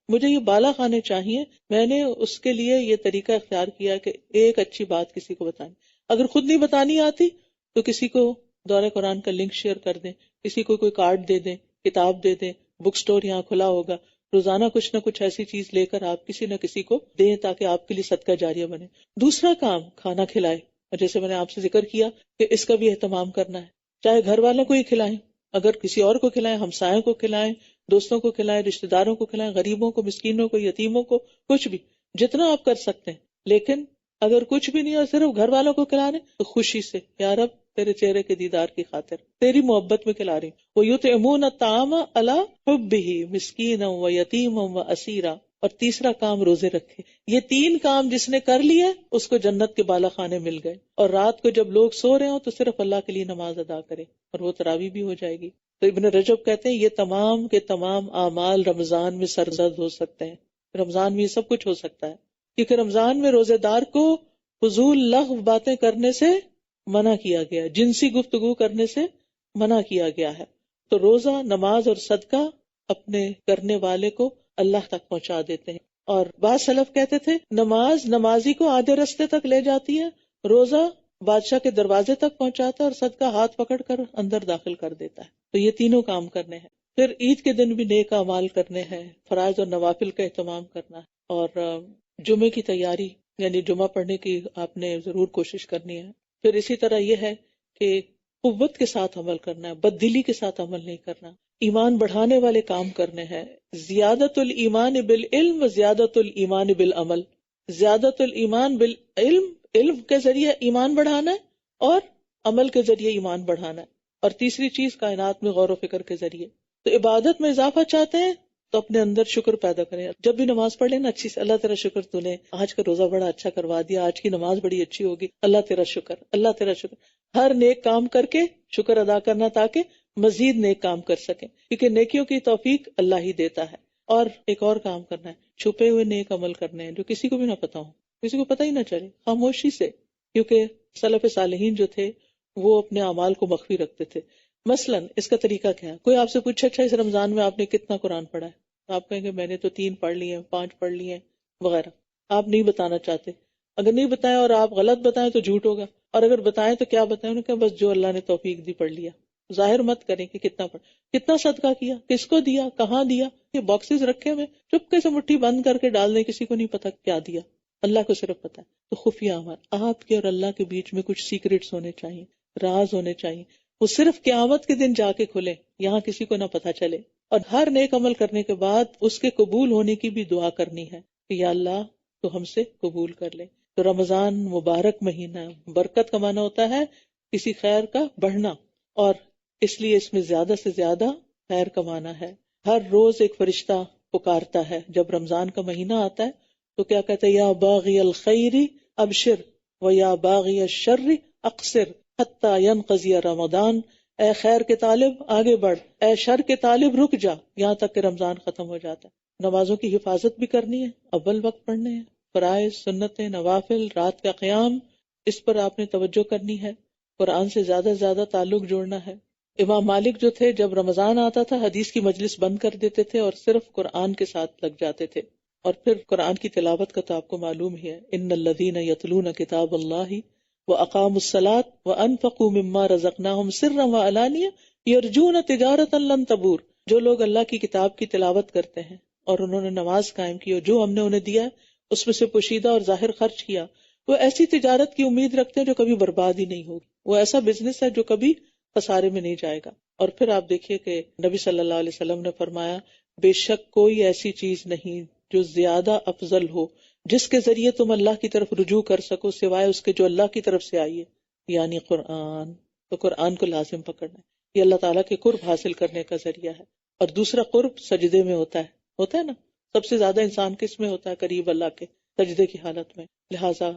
مجھے یہ بالا خانے چاہیے۔ میں نے اس کے لیے یہ طریقہ اختیار کیا کہ ایک اچھی بات کسی کو بتانی، اگر خود نہیں بتانی آتی تو کسی کو دورہ قرآن کا لنک شیئر کر دیں، کسی کو کوئی کارڈ دے دیں، کتاب دے دیں، بک سٹور یہاں کھلا ہوگا، روزانہ کچھ نہ کچھ ایسی چیز لے کر آپ کسی نہ کسی کو دیں تاکہ آپ کے لیے صدقہ جاریہ بنے۔ دوسرا کام کھانا کھلائے، اور جیسے میں نے آپ سے ذکر کیا کہ اس کا بھی اہتمام کرنا ہے، چاہے گھر والوں کو ہی کھلائیں، اگر کسی اور کو کھلائیں، ہمسایوں کو کھلائیں، دوستوں کو کھلائیں، رشتہ داروں کو کھلائیں، غریبوں کو، مسکینوں کو، یتیموں کو، کچھ بھی جتنا آپ کر سکتے ہیں۔ لیکن اگر کچھ بھی نہیں اور صرف گھر والوں کو کھلا رہے تو خوشی سے یا رب تیرے چہرے کے دیدار کی خاطر تیری محبت میں کھلا رہی وہ یطعمون الطعام علی حبہ مسکینا و یتیما و اسیرا۔ اور تیسرا کام روزے رکھے۔ یہ تین کام جس نے کر لیا اس کو جنت کے بالا خانے مل گئے۔ اور رات کو جب لوگ سو رہے ہوں تو صرف اللہ کے لیے نماز ادا کرے اور وہ تراویح بھی ہو جائے گی۔ تو ابن رجب کہتے ہیں یہ تمام کے تمام اعمال رمضان میں سرزد ہو سکتے ہیں، رمضان میں یہ سب کچھ ہو سکتا ہے، کیونکہ رمضان میں روزے دار کو فضول لغو باتیں کرنے سے منع کیا گیا، جنسی گفتگو کرنے سے منع کیا گیا ہے۔ تو روزہ، نماز اور صدقہ اپنے کرنے والے کو اللہ تک پہنچا دیتے ہیں۔ اور بعض سلف کہتے تھے نماز نمازی کو آدھے رستے تک لے جاتی ہے، روزہ بادشاہ کے دروازے تک پہنچاتا ہے، اور صدقہ ہاتھ پکڑ کر اندر داخل کر دیتا ہے۔ تو یہ تینوں کام کرنے ہیں۔ پھر عید کے دن بھی نیک اعمال کرنے ہیں، فرائض اور نوافل کا اہتمام کرنا ہے، اور جمعے کی تیاری یعنی جمعہ پڑھنے کی آپ نے ضرور کوشش کرنی ہے۔ پھر اسی طرح یہ ہے کہ قوت کے ساتھ عمل کرنا ہے، بد دلی کے ساتھ عمل نہیں کرنا، ایمان بڑھانے والے کام کرنے ہیں۔ زیادت الایمان بالعلم و زیادت الایمان بالعمل۔ زیادت الایمان بالعلم، علم کے ذریعے ایمان بڑھانا ہے اور عمل کے ذریعے ایمان بڑھانا ہے، اور تیسری چیز کائنات میں غور و فکر کے ذریعے۔ تو عبادت میں اضافہ چاہتے ہیں تو اپنے اندر شکر پیدا کریں۔ جب بھی نماز پڑھ لیں نا اچھی سے، اللہ تیرا شکر، تو نے آج کا روزہ بڑا اچھا کروا دیا، آج کی نماز بڑی اچھی ہوگی، اللہ تیرا شکر، اللہ تیرا شکر۔ ہر نیک کام کر کے شکر ادا کرنا تاکہ مزید نیک کام کر سکیں، کیونکہ نیکیوں کی توفیق اللہ ہی دیتا ہے۔ اور ایک اور کام کرنا ہے، چھپے ہوئے نیک عمل کرنے ہیں جو کسی کو بھی نہ پتا ہو، کسی کو پتہ ہی نہ چلے، خاموشی سے، کیونکہ سلف صالحین جو تھے وہ اپنے اعمال کو مخفی رکھتے تھے۔ مثلاً اس کا طریقہ کیا ہے؟ کوئی آپ سے پوچھے اچھا اس رمضان میں آپ نے کتنا قرآن پڑھا ہے؟ آپ کہیں گے میں نے تو 3 پڑھ لیے ہیں، 5 پڑھ لیے ہیں وغیرہ۔ آپ نہیں بتانا چاہتے، اگر نہیں بتائیں اور آپ غلط بتائیں تو جھوٹ ہوگا، اور اگر بتائیں تو کیا بتائیں؟ انہوں نے کہا بس جو اللہ نے توفیق دی پڑھ لیا۔ ظاہر مت کریں کہ کتنا پڑھا، کتنا صدقہ کیا، کس کو دیا، کہاں دیا۔ یہ باکسز رکھے ہوئے چپکے سے مٹھی بند کر کے ڈال دیں، کسی کو نہیں پتا کیا دیا، اللہ کو صرف پتا ہے۔ تو خفیہ عمل، آپ کے اور اللہ کے بیچ میں کچھ سیکرٹس ہونے چاہیے، راز ہونے چاہیے، وہ صرف قیامت کے دن جا کے کھلے، یہاں کسی کو نہ پتا چلے۔ اور ہر نیک عمل کرنے کے بعد اس کے قبول ہونے کی بھی دعا کرنی ہے کہ یا اللہ تو ہم سے قبول کر لے۔ تو رمضان مبارک مہینہ، برکت کا معنی ہوتا ہے کسی خیر کا بڑھنا، اور اس لیے اس میں زیادہ سے زیادہ خیر کمانا ہے۔ ہر روز ایک فرشتہ پکارتا ہے، جب رمضان کا مہینہ آتا ہے تو کیا کہتے ہیں؟ یا باغی الخیر ابشر و یا باغی الشر اقصر حتی ینقضی رمضان۔ اے خیر کے طالب آگے بڑھ، اے شر کے طالب رک جا، یہاں تک کہ رمضان ختم ہو جاتا ہے۔ نمازوں کی حفاظت بھی کرنی ہے، اول وقت پڑھنے ہیں، فرائض، سنتیں، نوافل، رات کا قیام، اس پر آپ نے توجہ کرنی ہے۔ قرآن سے زیادہ سے زیادہ تعلق جوڑنا ہے۔ امام مالک جو تھے جب رمضان آتا تھا حدیث کی مجلس بند کر دیتے تھے اور صرف قرآن کے ساتھ لگ جاتے تھے، اور پھر قرآن کی تلاوت کا تو آپ کو معلوم ہی ہے، ان الذین یتلون کتاب اللہ وَأَقَامُوا الصَّلَاةَ وَأَنفَقُوا مِمَّا رَزَقْنَاهُمْ سِرًّا وَعَلَانِيَةً يَرْجُونَ تِجَارَةً لَن تَبُورَ۔ جو لوگ اللہ کی کتاب کی تلاوت کرتے ہیں اور انہوں نے نماز قائم کی اور جو ہم نے انہیں دیا ہے اس میں سے پوشیدہ اور ظاہر خرچ کیا، وہ ایسی تجارت کی امید رکھتے ہیں جو کبھی برباد ہی نہیں ہوگی، وہ ایسا بزنس ہے جو کبھی خسارے میں نہیں جائے گا۔ اور پھر آپ دیکھیے کہ نبی صلی اللہ علیہ وسلم نے فرمایا بے شک کوئی ایسی چیز نہیں جو زیادہ افضل ہو جس کے ذریعے تم اللہ کی طرف رجوع کر سکو سوائے اس کے جو اللہ کی طرف سے آئی ہے، یعنی قرآن. تو قرآن کو لازم پکڑنا ہے، یہ اللہ تعالیٰ کے قرب حاصل کرنے کا ذریعہ ہے. اور دوسرا قرب سجدے میں ہوتا ہے نا. سب سے زیادہ انسان کس میں ہوتا ہے قریب اللہ کے؟ سجدے کی حالت میں. لہٰذا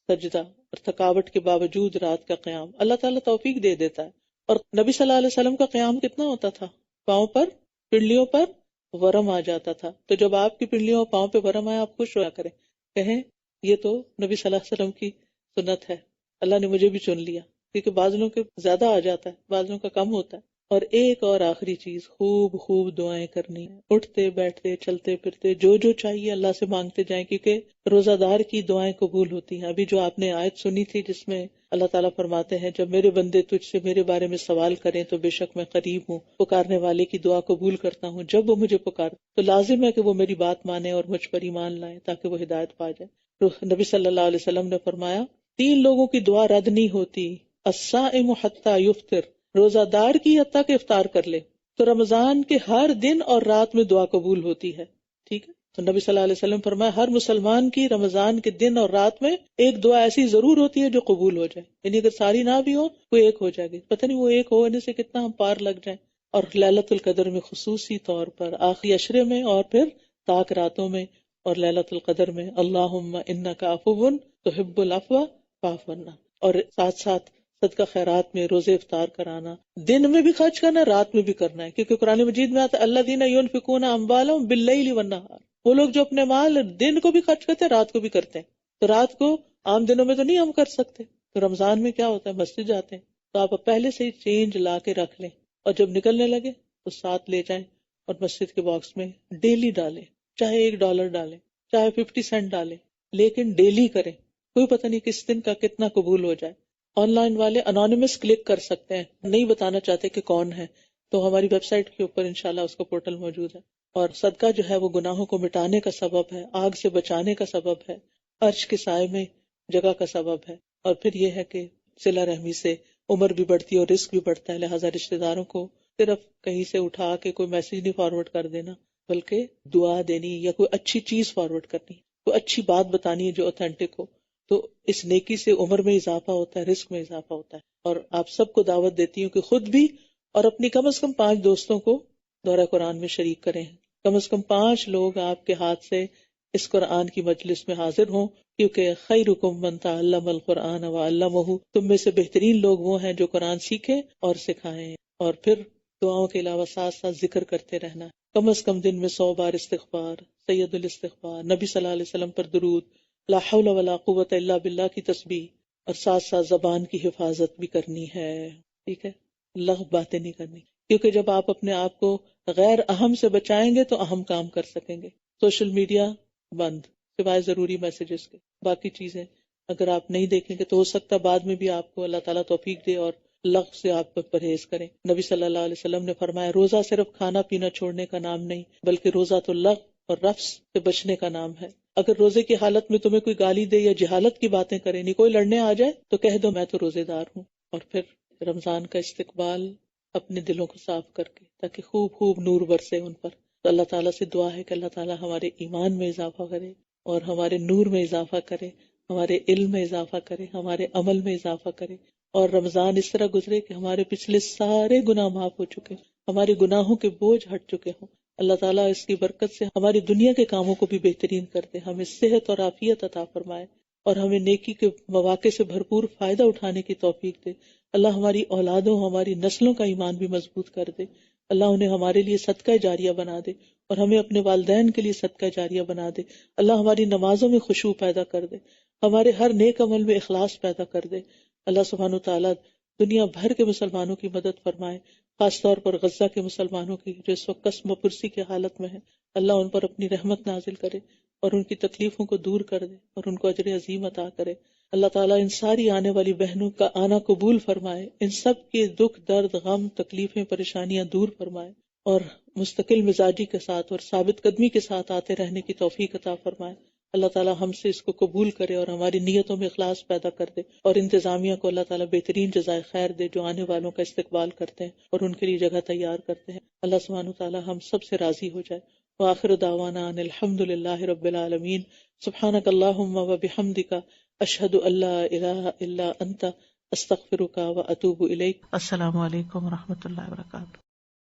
سجدہ اور تھکاوٹ کے باوجود رات کا قیام اللہ تعالیٰ توفیق دے دیتا ہے. اور نبی صلی اللہ علیہ وسلم کا قیام کتنا ہوتا تھا؟ پاؤں پر، پنڈلیوں پر ورم آ جاتا تھا. تو جب آپ کی پنڈلیوں اور پاؤں پہ ورم آئے آپ خوش ہوا کریں، کہیں یہ تو نبی صلی اللہ علیہ وسلم کی سنت ہے، اللہ نے مجھے بھی چن لیا. کیونکہ بعض لوگوں کے زیادہ آ جاتا ہے، بعض لوگوں کا کم ہوتا ہے. اور ایک اور آخری چیز، خوب دعائیں کرنی ہے. اٹھتے بیٹھتے چلتے پھرتے جو چاہیے اللہ سے مانگتے جائیں، کیونکہ روزہ دار کی دعائیں قبول ہوتی ہیں. ابھی جو آپ نے آیت سنی تھی جس میں اللہ تعالیٰ فرماتے ہیں جب میرے بندے تجھ سے میرے بارے میں سوال کریں تو بے شک میں قریب ہوں، پکارنے والے کی دعا قبول کرتا ہوں جب وہ مجھے پکار. تو لازم ہے کہ وہ میری بات مانے اور مجھ پر ایمان لائیں تاکہ وہ ہدایت پا جائے. تو نبی صلی اللہ علیہ وسلم نے فرمایا 3 لوگوں کی دعا رد نہیں ہوتی، الصائم حتی یفطر، روزہ دار کی حتیٰ کہ افطار کر لے. تو رمضان کے ہر دن اور رات میں دعا قبول ہوتی ہے. ٹھیک ہے، تو نبی صلی اللہ علیہ وسلم فرمایا ہر مسلمان کی رمضان کے دن اور رات میں ایک دعا ایسی ضرور ہوتی ہے جو قبول ہو جائے. یعنی اگر ساری نہ بھی ہو کوئی ایک ہو جائے گی. پتہ نہیں وہ ایک ہونے سے کتنا ہم پار لگ جائیں. اور لیلۃ القدر میں خصوصی طور پر آخری عشرے میں اور پھر طاق راتوں میں اور لیلۃ القدر میں اللہم انک عفو تحب العفو فاعف عنا. اور ساتھ ساتھ صدقہ خیرات میں روزے افطار کرانا، دن میں بھی خرچ کرنا رات میں بھی کرنا ہے. کیونکہ قرآن مجید میں آتا ہے الذین ینفقون اموالهم باللیل والنہار، وہ لوگ جو اپنے مال دن کو بھی خرچ کرتے ہیں رات کو بھی کرتے ہیں. تو رات کو عام دنوں میں تو نہیں ہم کر سکتے، تو رمضان میں کیا ہوتا ہے مسجد جاتے ہیں تو آپ پہلے سے ہی چینج لا کے رکھ لیں اور جب نکلنے لگے تو ساتھ لے جائیں اور مسجد کے باکس میں ڈیلی ڈالیں. چاہے $1 ڈالیں، چاہے 50 سینٹ ڈالیں، لیکن ڈیلی کریں. کوئی پتہ نہیں کس دن کا کتنا قبول ہو جائے. آن لائن والے انونیمس کلک کر سکتے ہیں، نہیں بتانا چاہتے کہ کون ہے، تو ہماری ویب سائٹ کے اوپر انشاءاللہ اس کا پورٹل موجود ہے. اور صدقہ جو ہے وہ گناہوں کو مٹانے کا سبب ہے، آگ سے بچانے کا سبب ہے، عرش کے سائے میں جگہ کا سبب ہے. اور پھر یہ ہے کہ صلہ رحمی سے عمر بھی بڑھتی ہے اور رزق بھی بڑھتا ہے. لہٰذا رشتہ داروں کو صرف کہیں سے اٹھا کے کوئی میسج نہیں فارورڈ کر دینا، بلکہ دعا دینی یا کوئی اچھی چیز فارورڈ کرنی، کوئی اچھی بات بتانی ہے جو اوتھینٹک ہو. تو اس نیکی سے عمر میں اضافہ ہوتا ہے، رزق میں اضافہ ہوتا ہے. اور آپ سب کو دعوت دیتی ہوں کہ خود بھی اور اپنی کم از کم 5 دوستوں کو دورہ قرآن میں شریک کریں. کم از کم 5 لوگ آپ کے ہاتھ سے اس قرآن کی مجلس میں حاضر ہوں، کیونکہ خیرکم من تعلم القرآن وعلمہ، تم میں سے بہترین لوگ وہ ہیں جو قرآن سیکھیں اور سکھائیں. اور پھر دعاؤں کے علاوہ ساتھ ساتھ ذکر کرتے رہنا، کم از کم دن میں 100 بار استغفار، سید الاستغفار، نبی صلی اللہ علیہ وسلم پر درود، لا حول ولا قوت الا باللہ کی تسبیح، اور ساتھ ساتھ زبان کی حفاظت بھی کرنی ہے. ٹھیک ہے، لغو باتیں نہیں کرنی، کیونکہ جب آپ اپنے آپ کو غیر اہم سے بچائیں گے تو اہم کام کر سکیں گے. سوشل میڈیا بند سوائے ضروری میسیجز کے، باقی چیزیں اگر آپ نہیں دیکھیں گے تو ہو سکتا ہے بعد میں بھی آپ کو اللہ تعالیٰ توفیق دے اور لغو سے آپ پر پرہیز کریں. نبی صلی اللہ علیہ وسلم نے فرمایا روزہ صرف کھانا پینا چھوڑنے کا نام نہیں بلکہ روزہ تو لغو اور رفث سے بچنے کا نام ہے. اگر روزے کی حالت میں تمہیں کوئی گالی دے یا جہالت کی باتیں کرے، نہیں کوئی لڑنے آ جائے تو کہہ دو میں تو روزے دار ہوں. اور پھر رمضان کا استقبال اپنے دلوں کو صاف کر کے تاکہ خوب نور برسے ان پر. تو اللہ تعالیٰ سے دعا ہے کہ اللہ تعالیٰ ہمارے ایمان میں اضافہ کرے اور ہمارے نور میں اضافہ کرے، ہمارے علم میں اضافہ کرے، ہمارے عمل میں اضافہ کرے. اور رمضان اس طرح گزرے کہ ہمارے پچھلے سارے گناہ معاف ہو چکے، ہمارے گناہوں کے بوجھ ہٹ چکے ہوں. اللہ تعالیٰ اس کی برکت سے ہماری دنیا کے کاموں کو بھی بہترین کر دے، ہمیں صحت اور عافیت عطا فرمائے اور ہمیں نیکی کے مواقع سے بھرپور فائدہ اٹھانے کی توفیق دے. اللہ ہماری اولادوں ہماری نسلوں کا ایمان بھی مضبوط کر دے. اللہ انہیں ہمارے لیے صدقہ جاریہ بنا دے اور ہمیں اپنے والدین کے لیے صدقہ جاریہ بنا دے. اللہ ہماری نمازوں میں خشوع پیدا کر دے، ہمارے ہر نیک عمل میں اخلاص پیدا کر دے. اللہ سبحانہ وتعالیٰ دنیا بھر کے مسلمانوں کی مدد فرمائے، خاص طور پر غزہ کے مسلمانوں کی جو اس وقت قسم و پرسی کی حالت میں ہیں. اللہ ان پر اپنی رحمت نازل کرے اور ان کی تکلیفوں کو دور کر دے اور ان کو اجر عظیم عطا کرے. اللہ تعالیٰ ان ساری آنے والی بہنوں کا آنا قبول فرمائے، ان سب کے دکھ درد غم تکلیفیں پریشانیاں دور فرمائے اور مستقل مزاجی کے ساتھ اور ثابت قدمی کے ساتھ آتے رہنے کی توفیق عطا فرمائے. اللہ تعالیٰ ہم سے اس کو قبول کرے اور ہماری نیتوں میں اخلاص پیدا کر دے، اور انتظامیہ کو اللہ تعالیٰ بہترین جزائے خیر دے جو آنے والوں کا استقبال کرتے ہیں اور ان کے لیے جگہ تیار کرتے ہیں۔ اللہ سبحانہ وتعالیٰ ہم سب سے راضی ہو جائے۔ وآخر دعوانا ان الحمد للہ رب العالمین۔ سبحانک اللہم وبحمدک، اشہد ان لا الہ الا انت، استغفرک واتوب الیک۔ السلام علیکم ورحمۃ اللہ وبرکاتہ۔